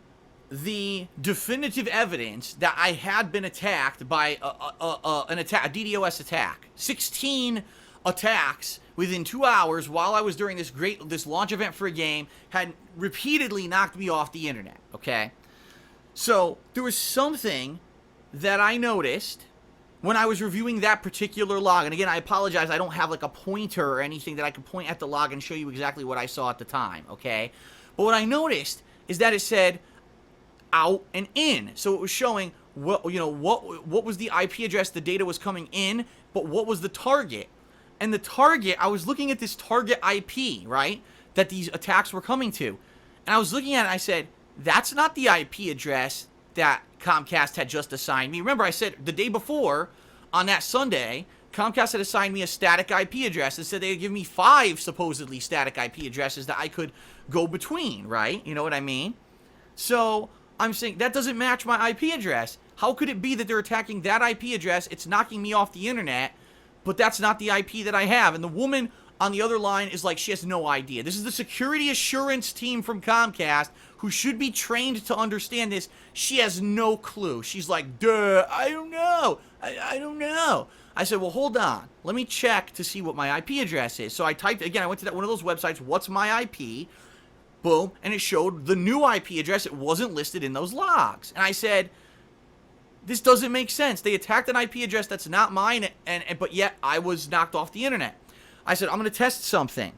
the definitive evidence that I had been attacked by a DDoS attack. 16 attacks within 2 hours while I was during this launch event for a game had repeatedly knocked me off the internet, okay? So there was something that I noticed when I was reviewing that particular log. And again, I apologize, I don't have like a pointer or anything that I can point at the log and show you exactly what I saw at the time, okay? But what I noticed is that it said out and in. So it was showing what, you know, what was the IP address the data was coming in, but what was the target? And the target, I was looking at this target IP, right, that these attacks were coming to. And I was looking at it and I said, that's not the IP address that Comcast had just assigned me. Remember, I said the day before, on that Sunday, Comcast had assigned me a static IP address and said they'd give me 5 supposedly static IP addresses that I could go between, right? You know what I mean? So I'm saying that doesn't match my IP address. How could it be that they're attacking that IP address? It's knocking me off the internet, but that's not the IP that I have. And the woman on the other line is like, she has no idea. This is the security assurance team from Comcast who should be trained to understand this. She has no clue. She's like, duh, I don't know. I don't know. I said, well, hold on. Let me check to see what my IP address is. So I typed, again, I went to one of those websites, what's my IP? Boom, and it showed the new IP address. It wasn't listed in those logs. And I said, this doesn't make sense. They attacked an IP address that's not mine, but yet I was knocked off the internet. I said, I'm going to test something.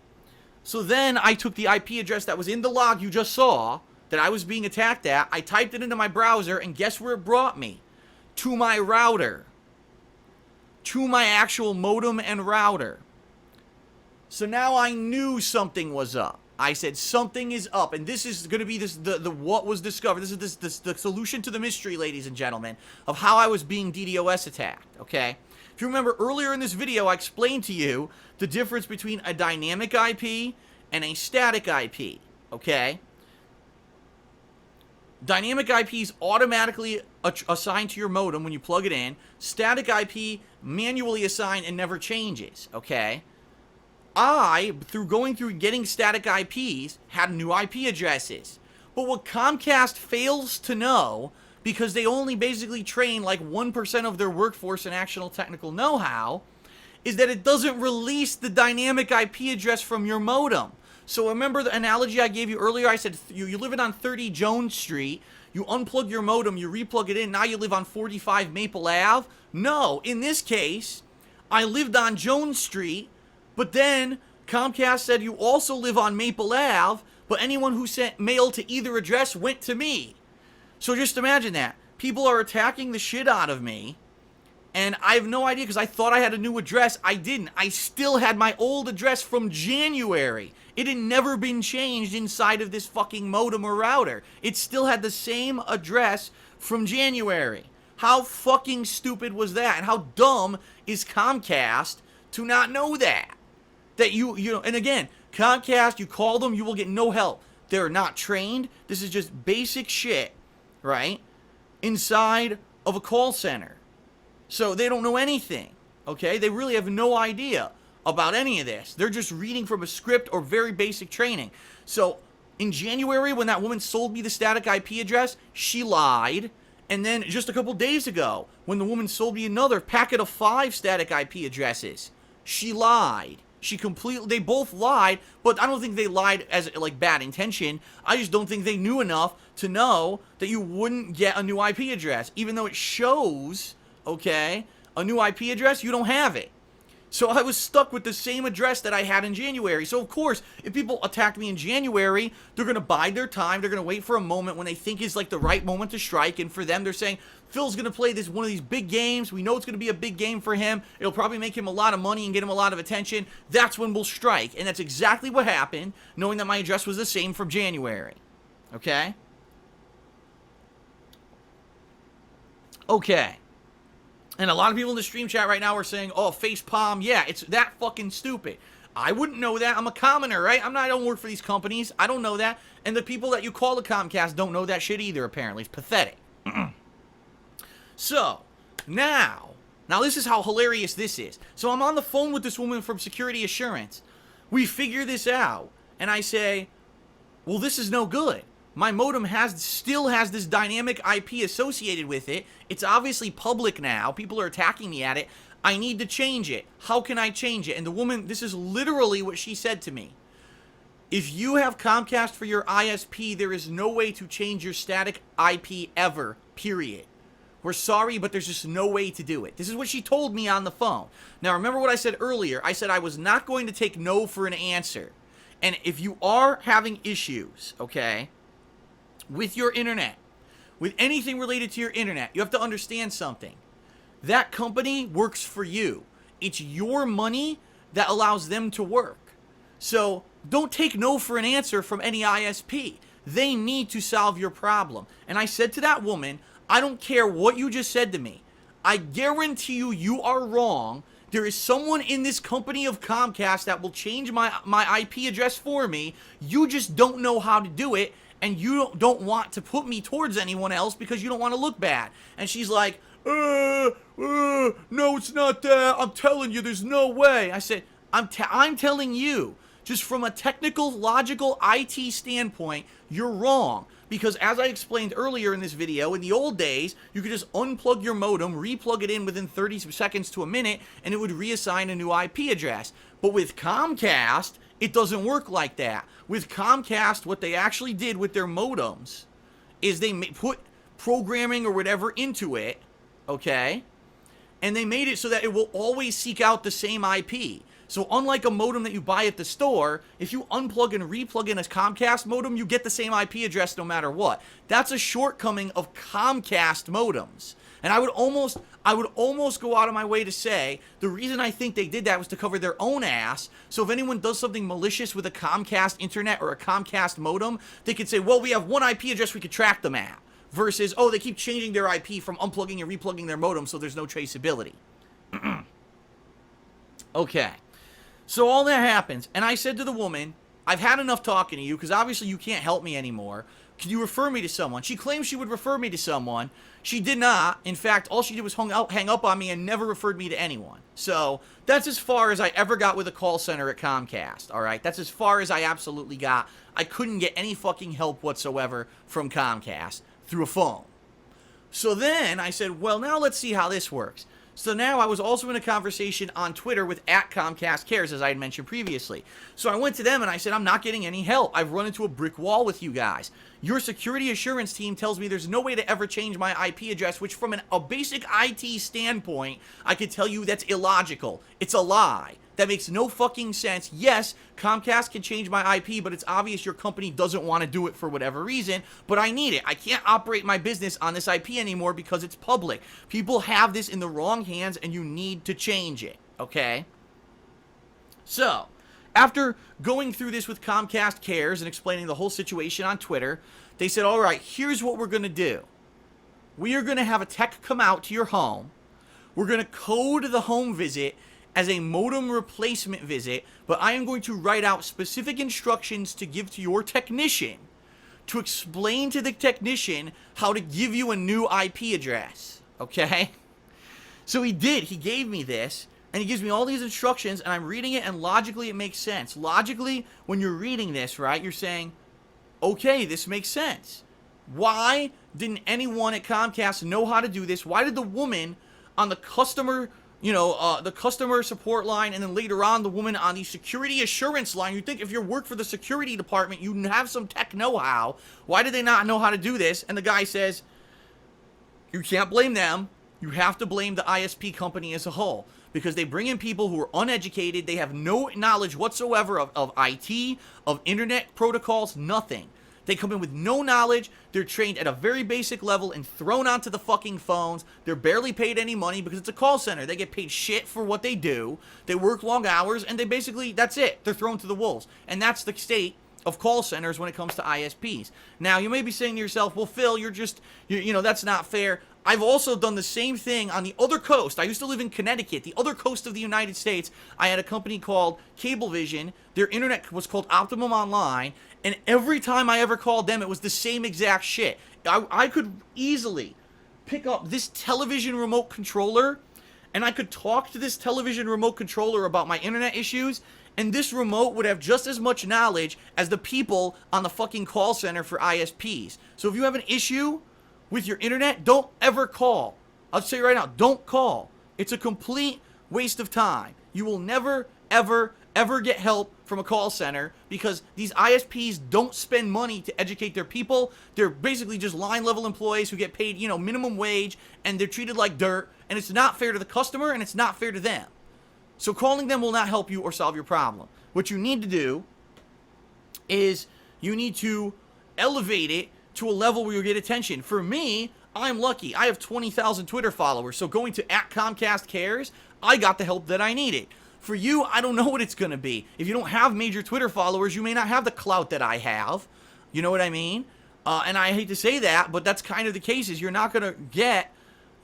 So then I took the IP address that was in the log you just saw, that I was being attacked at, I typed it into my browser, and guess where it brought me? To my router. To my actual modem and router. So now I knew something was up. I said something is up, and this is going to be the what was discovered. This is the solution to the mystery, ladies and gentlemen, of how I was being DDoS attacked, okay? If you remember earlier in this video, I explained to you the difference between a dynamic IP and a static IP, okay? Dynamic IP is automatically assigned to your modem when you plug it in. Static IP manually assigned and never changes, okay? Through going through getting static IPs, had new IP addresses. But what Comcast fails to know, because they only basically train like 1% of their workforce in actual technical know-how, is that it doesn't release the dynamic IP address from your modem. So remember the analogy I gave you earlier? I said you live on 30 Jones Street, you unplug your modem, you replug it in, now you live on 45 Maple Ave? No, in this case, I lived on Jones Street, but then Comcast said you also live on Maple Ave, but anyone who sent mail to either address went to me. So just imagine that. People are attacking the shit out of me, and I have no idea because I thought I had a new address. I didn't. I still had my old address from January. It had never been changed inside of this fucking modem or router. It still had the same address from January. How fucking stupid was that? And how dumb is Comcast to not know that? That you know, and again, Comcast, you call them, you will get no help. They're not trained. This is just basic shit, right? Inside of a call center. So they don't know anything, okay? They really have no idea about any of this. They're just reading from a script or very basic training. So in January, when that woman sold me the static IP address, she lied. And then just a couple days ago, when the woman sold me another packet of 5 static IP addresses, she lied. They both lied, but I don't think they lied as like bad intention. I just don't think they knew enough to know that you wouldn't get a new IP address. Even though it shows, okay, a new IP address, you don't have it. So I was stuck with the same address that I had in January. So of course, if people attack me in January, they're going to bide their time. They're going to wait for a moment when they think is like the right moment to strike. And for them, they're saying, Phil's going to play one of these big games. We know it's going to be a big game for him. It'll probably make him a lot of money and get him a lot of attention. That's when we'll strike. And that's exactly what happened, knowing that my address was the same from January. Okay? Okay. And a lot of people in the stream chat right now are saying, oh, facepalm, yeah, it's that fucking stupid. I wouldn't know that. I'm a commoner, right? I don't work for these companies. I don't know that. And the people that you call the Comcast don't know that shit either, apparently. It's pathetic. So, now this is how hilarious this is. So I'm on the phone with this woman from Security Assurance. We figure this out. And I say, well, this is no good. My modem still has this dynamic IP associated with it. It's obviously public now. People are attacking me at it. I need to change it. How can I change it? And the woman, this is literally what she said to me. If you have Comcast for your ISP, there is no way to change your static IP ever, period. We're sorry, but there's just no way to do it. This is what she told me on the phone. Now, remember what I said earlier. I said I was not going to take no for an answer. And if you are having issues, okay, with your internet, with anything related to your internet, you have to understand something. That company works for you. It's your money that allows them to work. So don't take no for an answer from any ISP. They need to solve your problem. And I said to that woman, I don't care what you just said to me. I guarantee you, you are wrong. There is someone in this company of Comcast that will change my IP address for me. You just don't know how to do it, and you don't want to put me towards anyone else because you don't want to look bad. And she's like, no, it's not that. I'm telling you, there's no way. I said, I'm telling you, just from a technical, logical IT standpoint, you're wrong. Because as I explained earlier in this video, in the old days, you could just unplug your modem, replug it in within 30 seconds to a minute, and it would reassign a new IP address. But with Comcast, it doesn't work like that. With Comcast, what they actually did with their modems is they put programming or whatever into it, okay? And they made it so that it will always seek out the same IP. So unlike a modem that you buy at the store, if you unplug and replug in a Comcast modem, you get the same IP address no matter what. That's a shortcoming of Comcast modems. And I would almost go out of my way to say the reason I think they did that was to cover their own ass. So if anyone does something malicious with a Comcast internet or a Comcast modem, they could say, well, we have one IP address we could track them at. Versus, oh, they keep changing their IP from unplugging and replugging their modem so there's no traceability. Okay. So all that happens, and I said to the woman, I've had enough talking to you, because obviously you can't help me anymore. Can you refer me to someone? She claims she would refer me to someone. She did not. In fact, all she did was hang up on me and never referred me to anyone. So that's as far as I ever got with a call center at Comcast, all right? That's as far as I absolutely got. I couldn't get any fucking help whatsoever from Comcast through a phone. So then I said, well, now let's see how this works. So now I was also in a conversation on Twitter with @ComcastCares, as I had mentioned previously. So I went to them and I said, I'm not getting any help. I've run into a brick wall with you guys. Your security assurance team tells me there's no way to ever change my IP address, which from a basic IT standpoint, I could tell you that's illogical. It's a lie. That makes no fucking sense. Yes, Comcast can change my IP, but it's obvious your company doesn't want to do it for whatever reason, but I need it. I can't operate my business on this IP anymore because it's public. People have this in the wrong hands, and you need to change it, okay? So, after going through this with Comcast Cares and explaining the whole situation on Twitter, they said, all right, here's what we're going to do. We are going to have a tech come out to your home. We're going to code the home visit as a modem replacement visit, but I am going to write out specific instructions to give to your technician to explain to the technician how to give you a new IP address, okay? So he did. He gave me this, and he gives me all these instructions, and I'm reading it, and logically it makes sense. Logically, when you're reading this, right, you're saying, okay, this makes sense. Why didn't anyone at Comcast know how to do this? Why did the woman on the customer the customer support line, and then later on the woman on the security assurance line? You'd think if you work for the security department, you have some tech know-how. Why did they not know how to do this? And the guy says, you can't blame them. You have to blame the ISP company as a whole, because they bring in people who are uneducated. They have no knowledge whatsoever of IT, of internet protocols, nothing. They come in with no knowledge. They're trained at a very basic level and thrown onto the fucking phones. They're barely paid any money because it's a call center. They get paid shit for what they do. They work long hours, and they basically, that's it. They're thrown to the wolves. And that's the state of call centers when it comes to ISPs. Now, you may be saying to yourself, well, Phil, that's not fair. I've also done the same thing on the other coast. I used to live in Connecticut, the other coast of the United States. I had a company called Cablevision. Their internet was called Optimum Online, and every time I ever called them, it was the same exact shit. I could easily pick up this television remote controller, and I could talk to this television remote controller about my internet issues, and this remote would have just as much knowledge as the people on the fucking call center for ISPs. So if you have an issue with your internet, don't ever call. I'll say right now, don't call. It's a complete waste of time. You will never, ever, ever get help from a call center because these ISPs don't spend money to educate their people. They're basically just line-level employees who get paid, minimum wage, and they're treated like dirt, and it's not fair to the customer, and it's not fair to them. So calling them will not help you or solve your problem. What you need to do is you need to elevate it to a level where you get attention. For me, I'm lucky. I have 20,000 Twitter followers, so going to @ComcastCares, I got the help that I needed. For you, I don't know what it's going to be. If you don't have major Twitter followers, you may not have the clout that I have. You know what I mean? And I hate to say that, but that's kind of the case, is you're not going to get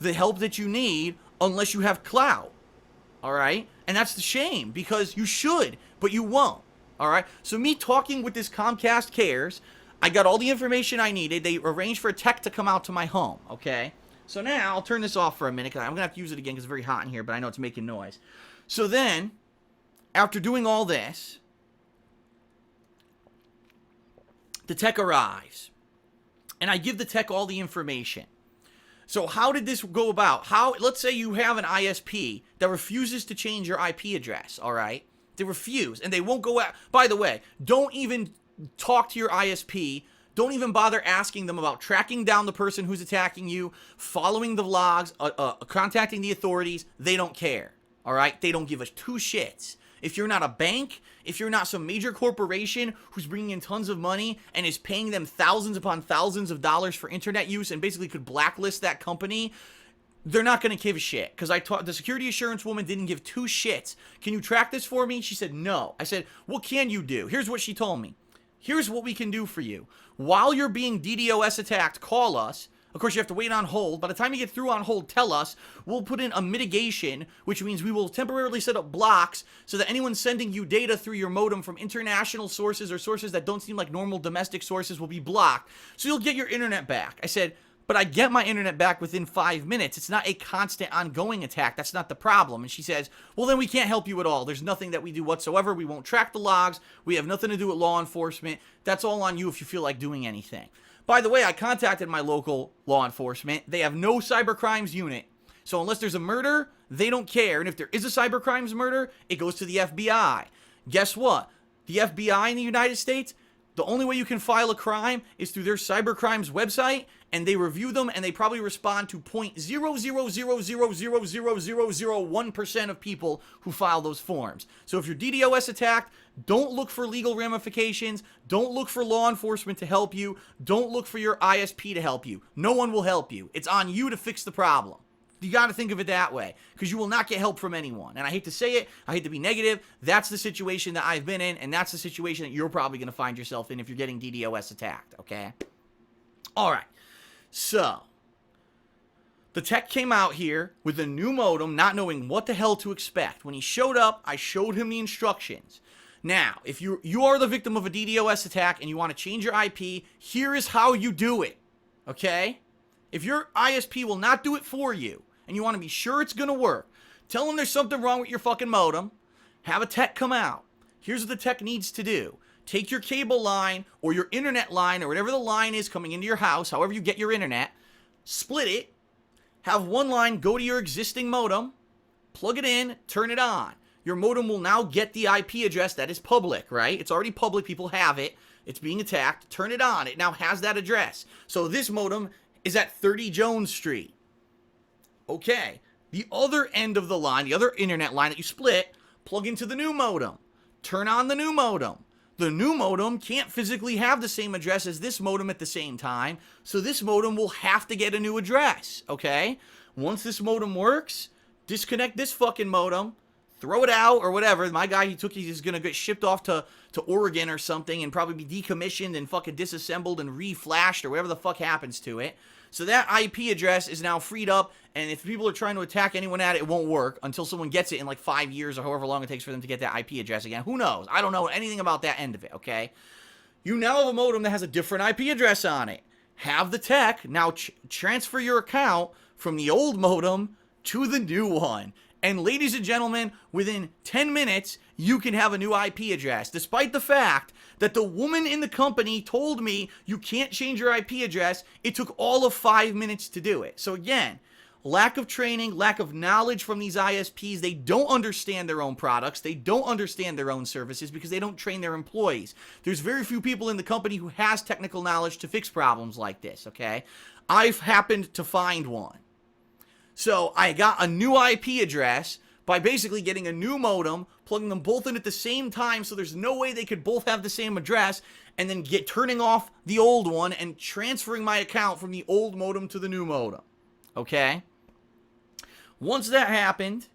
the help that you need unless you have clout. all right? And that's the shame, because you should, but you won't, all right? So me talking with this Comcast Cares, I got all the information I needed. They arranged for a tech to come out to my home, okay? So now, I'll turn this off for a minute, because I'm going to have to use it again because it's very hot in here, but I know it's making noise. So then, after doing all this, the tech arrives, and I give the tech all the information. So how did this go about? Let's say you have an ISP that refuses to change your IP address, all right? They refuse, and they won't go out. By the way, don't even talk to your ISP. Don't even bother asking them about tracking down the person who's attacking you, following the logs, contacting the authorities. They don't care, all right? They don't give a two shits. If you're not a bank, if you're not some major corporation who's bringing in tons of money and is paying them thousands upon thousands of dollars for internet use and basically could blacklist that company, they're not going to give a shit. Because the security assurance woman didn't give two shits. Can you track this for me? She said, no. I said, what can you do? Here's what she told me. Here's what we can do for you. While you're being DDoS attacked, call us. Of course, you have to wait on hold. By the time you get through on hold, tell us. We'll put in a mitigation, which means we will temporarily set up blocks so that anyone sending you data through your modem from international sources or sources that don't seem like normal domestic sources will be blocked. So you'll get your internet back. I said, but I get my internet back within 5 minutes. It's not a constant ongoing attack. That's not the problem. And she says, well, then we can't help you at all. There's nothing that we do whatsoever. We won't track the logs. We have nothing to do with law enforcement. That's all on you if you feel like doing anything. By the way, I contacted my local law enforcement. They have no cybercrimes unit. So unless there's a murder, they don't care. And if there is a cybercrimes murder, it goes to the FBI. Guess what? The FBI in the United States, the only way you can file a crime is through their cybercrimes website, and they review them, and they probably respond to 0.000000001% of people who file those forms. So if you're DDoS attacked, don't look for legal ramifications. Don't look for law enforcement to help you. Don't look for your ISP to help you. No one will help you. It's on you to fix the problem. You got to think of it that way, because you will not get help from anyone. And I hate to say it, I hate to be negative. That's the situation that I've been in, and that's the situation that you're probably going to find yourself in if you're getting DDoS attacked, okay? All right. So, the tech came out here with a new modem, not knowing what the hell to expect. When he showed up, I showed him the instructions. Now, if you are the victim of a DDoS attack and you want to change your IP, here is how you do it, okay? If your ISP will not do it for you, and you want to be sure it's going to work, tell them there's something wrong with your fucking modem, have a tech come out. Here's what the tech needs to do. Take your cable line or your internet line or whatever the line is coming into your house, however you get your internet, split it, have one line go to your existing modem, plug it in, turn it on. Your modem will now get the IP address that is public, right? It's already public, people have it, it's being attacked, turn it on, it now has that address. So this modem is at 30 Jones Street. Okay, the other end of the line, the other internet line that you split, plug into the new modem, turn on the new modem. The new modem can't physically have the same address as this modem at the same time, so this modem will have to get a new address, okay? Once this modem works, disconnect this fucking modem, throw it out or whatever. My guy he's gonna get shipped off to Oregon or something and probably be decommissioned and fucking disassembled and reflashed or whatever the fuck happens to it. So that IP address is now freed up, and if people are trying to attack anyone at it, it won't work until someone gets it in like 5 years or however long it takes for them to get that IP address again. Who knows? I don't know anything about that end of it, okay? You now have a modem that has a different IP address on it. Have the tech now transfer your account from the old modem to the new one. And ladies and gentlemen, within 10 minutes, you can have a new IP address, despite the fact that the woman in the company told me you can't change your IP address. It took all of 5 minutes to do it. So again, lack of training, lack of knowledge from these ISPs. They don't understand their own products. They don't understand their own services because they don't train their employees. There's very few people in the company who has technical knowledge to fix problems like this, okay? I've happened to find one. So I got a new IP address by basically getting a new modem, plugging them both in at the same time so there's no way they could both have the same address, and then turning off the old one and transferring my account from the old modem to the new modem. Okay? Once that happened,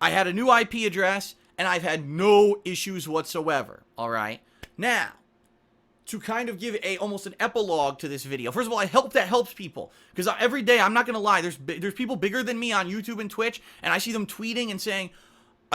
I had a new IP address, and I've had no issues whatsoever. Alright? Now, to kind of give almost an epilogue to this video. First of all, I hope that helps people. Because every day, I'm not going to lie, there's people bigger than me on YouTube and Twitch, and I see them tweeting and saying,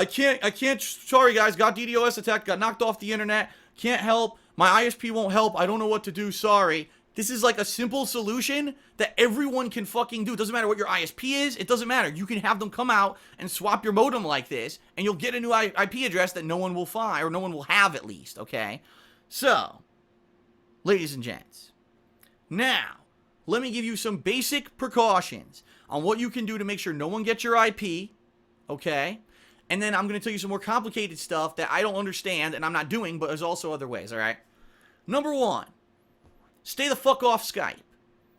sorry guys, got DDoS attacked, got knocked off the internet, can't help, my ISP won't help, I don't know what to do, sorry. This is like a simple solution that everyone can fucking do. It doesn't matter what your ISP is, it doesn't matter. You can have them come out and swap your modem like this, and you'll get a new IP address that no one will find, or no one will have at least, okay? So, ladies and gents, now, let me give you some basic precautions on what you can do to make sure no one gets your IP, okay? And then I'm going to tell you some more complicated stuff that I don't understand and I'm not doing, but there's also other ways, alright? Number one, stay the fuck off Skype.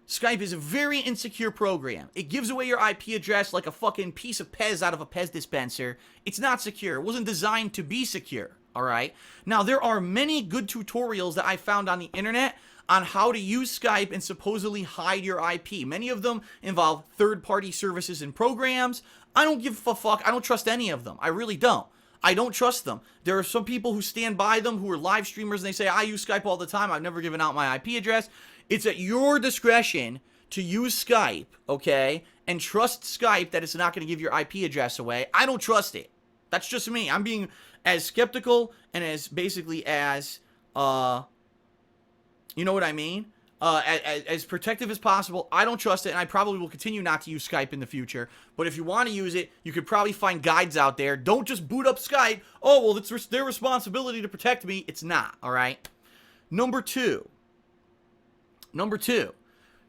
Skype is a very insecure program. It gives away your IP address like a fucking piece of Pez out of a Pez dispenser. It's not secure. It wasn't designed to be secure, alright? Now, there are many good tutorials that I found on the internet on how to use Skype and supposedly hide your IP. Many of them involve third-party services and programs. I don't give a fuck. I don't trust any of them. I really don't. I don't trust them. There are some people who stand by them who are live streamers and they say, I use Skype all the time. I've never given out my IP address. It's at your discretion to use Skype, okay? And trust Skype that it's not going to give your IP address away. I don't trust it. That's just me. I'm being as skeptical and as basically as, you know what I mean? As protective as possible. I don't trust it, and I probably will continue not to use Skype in the future. But if you want to use it, you could probably find guides out there. Don't just boot up Skype. Oh, well, it's their responsibility to protect me. It's not, all right? Number two,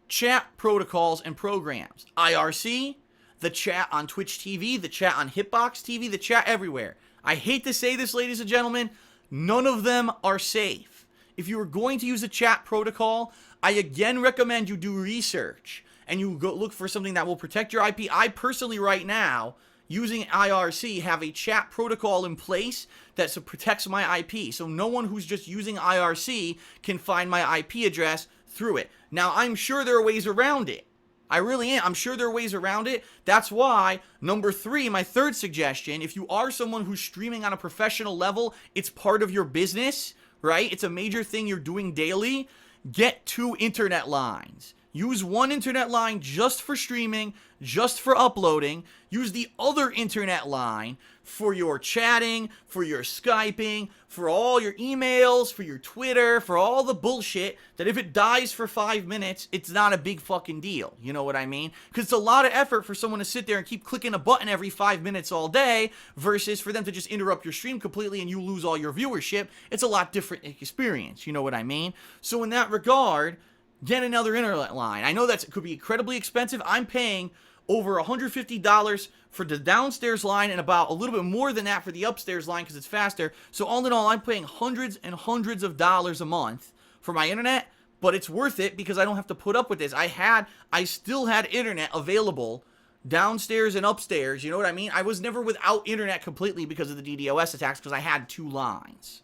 chat protocols and programs. IRC, the chat on Twitch TV, the chat on Hitbox TV, the chat everywhere. I hate to say this, ladies and gentlemen, none of them are safe. If you are going to use a chat protocol, I again recommend you do research and you go look for something that will protect your IP. I personally right now, using IRC, have a chat protocol in place that protects my IP. So no one who's just using IRC can find my IP address through it. Now, I'm sure there are ways around it. I really am. I'm sure there are ways around it. That's why, number three, my third suggestion, if you are someone who's streaming on a professional level, it's part of your business, right? It's a major thing you're doing daily. Get 2 internet lines. Use one internet line just for streaming, just for uploading. Use the other internet line for your chatting, for your Skyping, for all your emails, for your Twitter, for all the bullshit that if it dies for 5 minutes, it's not a big fucking deal. You know what I mean? Because it's a lot of effort for someone to sit there and keep clicking a button every 5 minutes all day versus for them to just interrupt your stream completely and you lose all your viewership. It's a lot different experience. You know what I mean? So in that regard, get another internet line. I know that could be incredibly expensive. I'm paying over $150 for the downstairs line and about a little bit more than that for the upstairs line because it's faster. So all in all, I'm paying hundreds and hundreds of dollars a month for my internet, but it's worth it because I don't have to put up with this. I still had internet available downstairs and upstairs. You know what I mean? I was never without internet completely because of the DDoS attacks because I had 2 lines.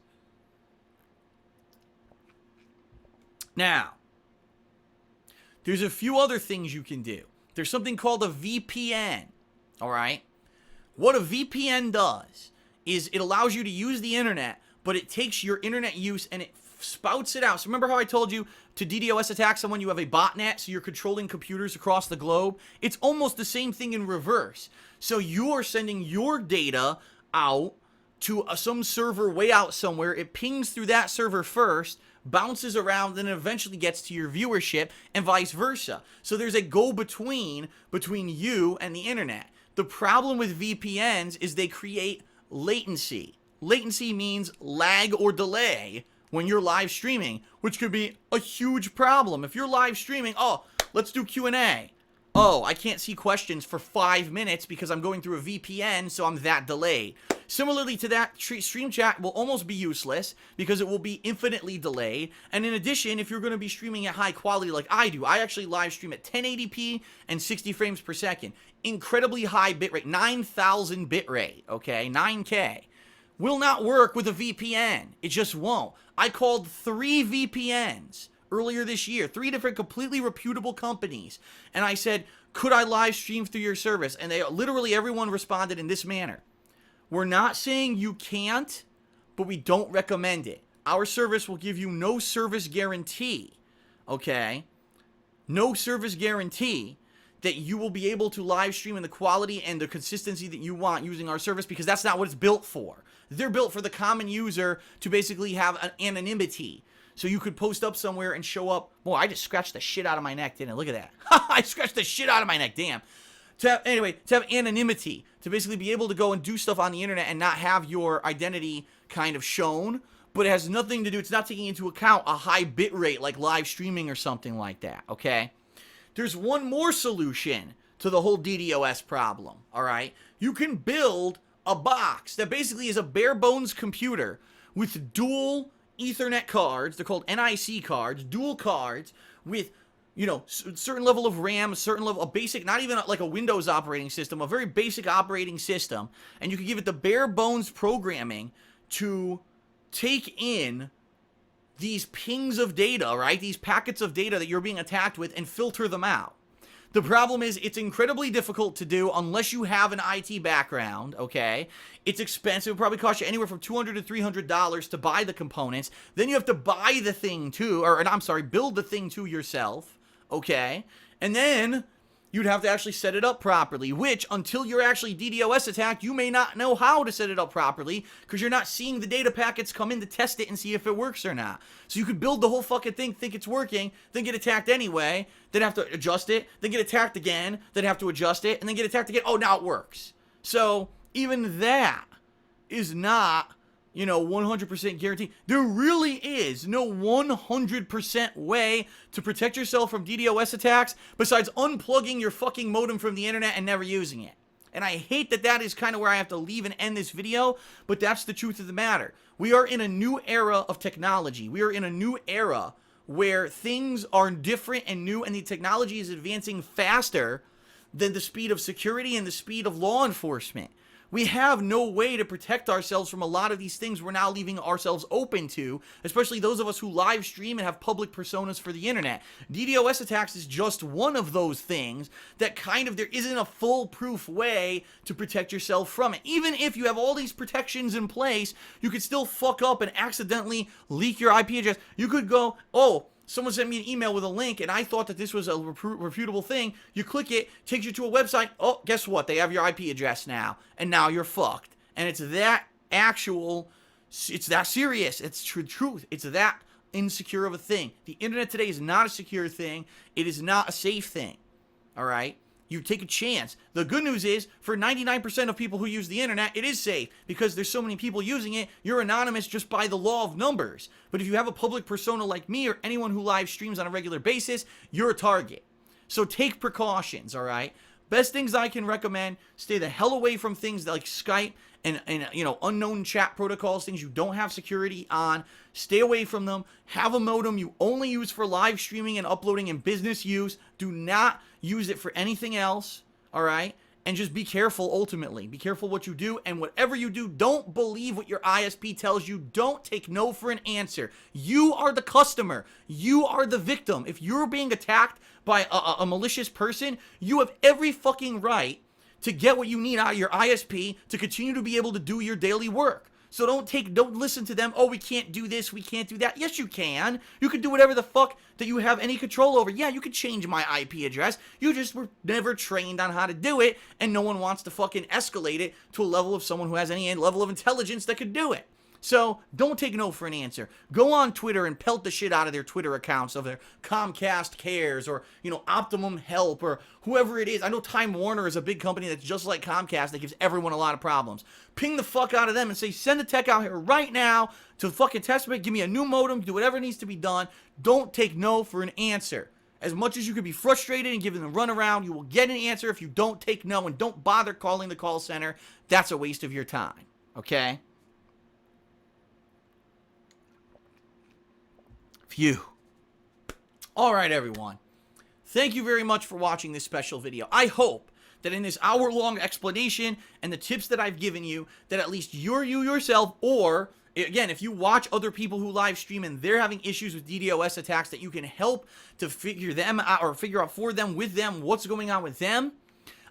Now, there's a few other things you can do. There's something called a VPN, all right? What a VPN does is it allows you to use the internet, but it takes your internet use and it spouts it out. So remember how I told you to DDoS attack someone, you have a botnet, so you're controlling computers across the globe? It's almost the same thing in reverse. So you are sending your data out to some server way out somewhere. It pings through that server first, bounces around, then eventually gets to your viewership, and vice versa. So there's a go-between between you and the internet. The problem with VPNs is they create latency. Latency means lag or delay when you're live streaming, which could be a huge problem. If you're live streaming, oh, let's do Q&A. Oh, I can't see questions for 5 minutes because I'm going through a VPN, so I'm that delayed. Similarly to that, stream chat will almost be useless because it will be infinitely delayed. And in addition, if you're going to be streaming at high quality like I do, I actually live stream at 1080p and 60 frames per second. Incredibly high bitrate, 9,000 bitrate, okay, 9K. Will not work with a VPN. It just won't. I called 3 VPNs earlier this year, 3 different completely reputable companies, and I said, could I live stream through your service? And they literally everyone responded in this manner. We're not saying you can't, but we don't recommend it. Our service will give you no service guarantee, okay? No service guarantee that you will be able to live stream in the quality and the consistency that you want using our service, because that's not what it's built for. They're built for the common user to basically have an anonymity. So you could post up somewhere and show up. Boy, I just scratched the shit out of my neck, didn't I? Look at that. I scratched the shit out of my neck, damn. To have anonymity, to basically be able to go and do stuff on the internet and not have your identity kind of shown, but it has nothing to do, it's not taking into account a high bit rate like live streaming or something like that, okay? There's one more solution to the whole DDoS problem, all right? You can build a box that basically is a bare bones computer with dual Ethernet cards. They're called NIC cards, dual cards with, you know, certain level of RAM, a certain level, a basic, not even like a Windows operating system, a very basic operating system. And you can give it the bare bones programming to take in these pings of data, right? These packets of data that you're being attacked with and filter them out. The problem is it's incredibly difficult to do unless you have an IT background, okay? It's expensive. It'll probably cost you anywhere from $200 to $300 to buy the components. Then you have to buy the thing too, build the thing to yourself, okay? And then you'd have to actually set it up properly, which, until you're actually DDoS attacked, you may not know how to set it up properly because you're not seeing the data packets come in to test it and see if it works or not. So you could build the whole fucking thing, think it's working, then get attacked anyway, then have to adjust it, then get attacked again, then have to adjust it, and then get attacked again. Oh, now it works. So even that is not, 100% guaranteed. There really is no 100% way to protect yourself from DDoS attacks besides unplugging your fucking modem from the internet and never using it. And I hate that that is kind of where I have to leave and end this video, but that's the truth of the matter. We are in a new era of technology. We are in a new era where things are different and new, and the technology is advancing faster than the speed of security and the speed of law enforcement. We have no way to protect ourselves from a lot of these things we're now leaving ourselves open to, especially those of us who live stream and have public personas for the internet. DDoS attacks is just one of those things that there isn't a foolproof way to protect yourself from it. Even if you have all these protections in place, you could still fuck up and accidentally leak your IP address. You could go, someone sent me an email with a link, and I thought that this was a reputable thing. You click it, takes you to a website. Oh, guess what? They have your IP address now, and now you're fucked. And it's that serious. It's truth. It's that insecure of a thing. The internet today is not a secure thing. It is not a safe thing. All right? You take a chance. The good news is, for 99% of people who use the internet, it is safe because there's so many people using it. You're anonymous just by the law of numbers. But if you have a public persona like me or anyone who live streams on a regular basis, you're a target. So take precautions, all right? Best things I can recommend, stay the hell away from things like Skype and unknown chat protocols, things you don't have security on. Stay away from them. Have a modem you only use for live streaming and uploading and business use. Do not use it for anything else, all right? And just be careful ultimately. Be careful what you do, and whatever you do, don't believe what your ISP tells you. Don't take no for an answer. You are the customer. You are the victim. If you're being attacked by a malicious person, you have every fucking right to get what you need out of your ISP to continue to be able to do your daily work. So don't listen to them. Oh, we can't do this, we can't do that. Yes, you can. You can do whatever the fuck that you have any control over. Yeah, you could change my IP address. You just were never trained on how to do it, and no one wants to fucking escalate it to a level of someone who has any level of intelligence that could do it. So don't take no for an answer. Go on Twitter and pelt the shit out of their Twitter accounts of their Comcast Cares or, Optimum Help or whoever it is. I know Time Warner is a big company that's just like Comcast that gives everyone a lot of problems. Ping the fuck out of them and say, send the tech out here right now to fucking test it. Give me a new modem. Do whatever needs to be done. Don't take no for an answer. As much as you could be frustrated and giving them a runaround, you will get an answer if you don't take no, and don't bother calling the call center. That's a waste of your time. Okay? Phew. All right, everyone. Thank you very much for watching this special video. I hope that in this hour-long explanation and the tips that I've given you, that at least you yourself, or, again, if you watch other people who live stream and they're having issues with DDoS attacks, that you can help to figure them out, or figure out for them, with them, what's going on with them.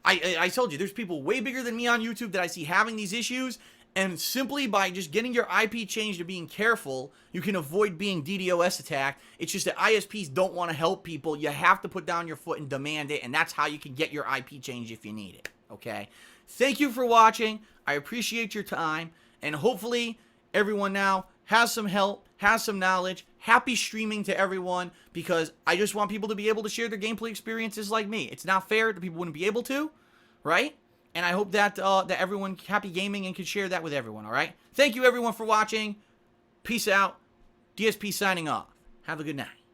I told you, there's people way bigger than me on YouTube that I see having these issues, And simply by just getting your IP changed to being careful, you can avoid being DDoS attacked. It's just that ISPs don't want to help people. You have to put down your foot and demand it, and that's how you can get your IP changed if you need it, okay? Thank you for watching. I appreciate your time, and hopefully everyone now has some help, has some knowledge. Happy streaming to everyone, because I just want people to be able to share their gameplay experiences like me. It's not fair that people wouldn't be able to, right? And I hope that that everyone happy gaming and can share that with everyone, all right? Thank you, everyone, for watching. Peace out. DSP signing off. Have a good night.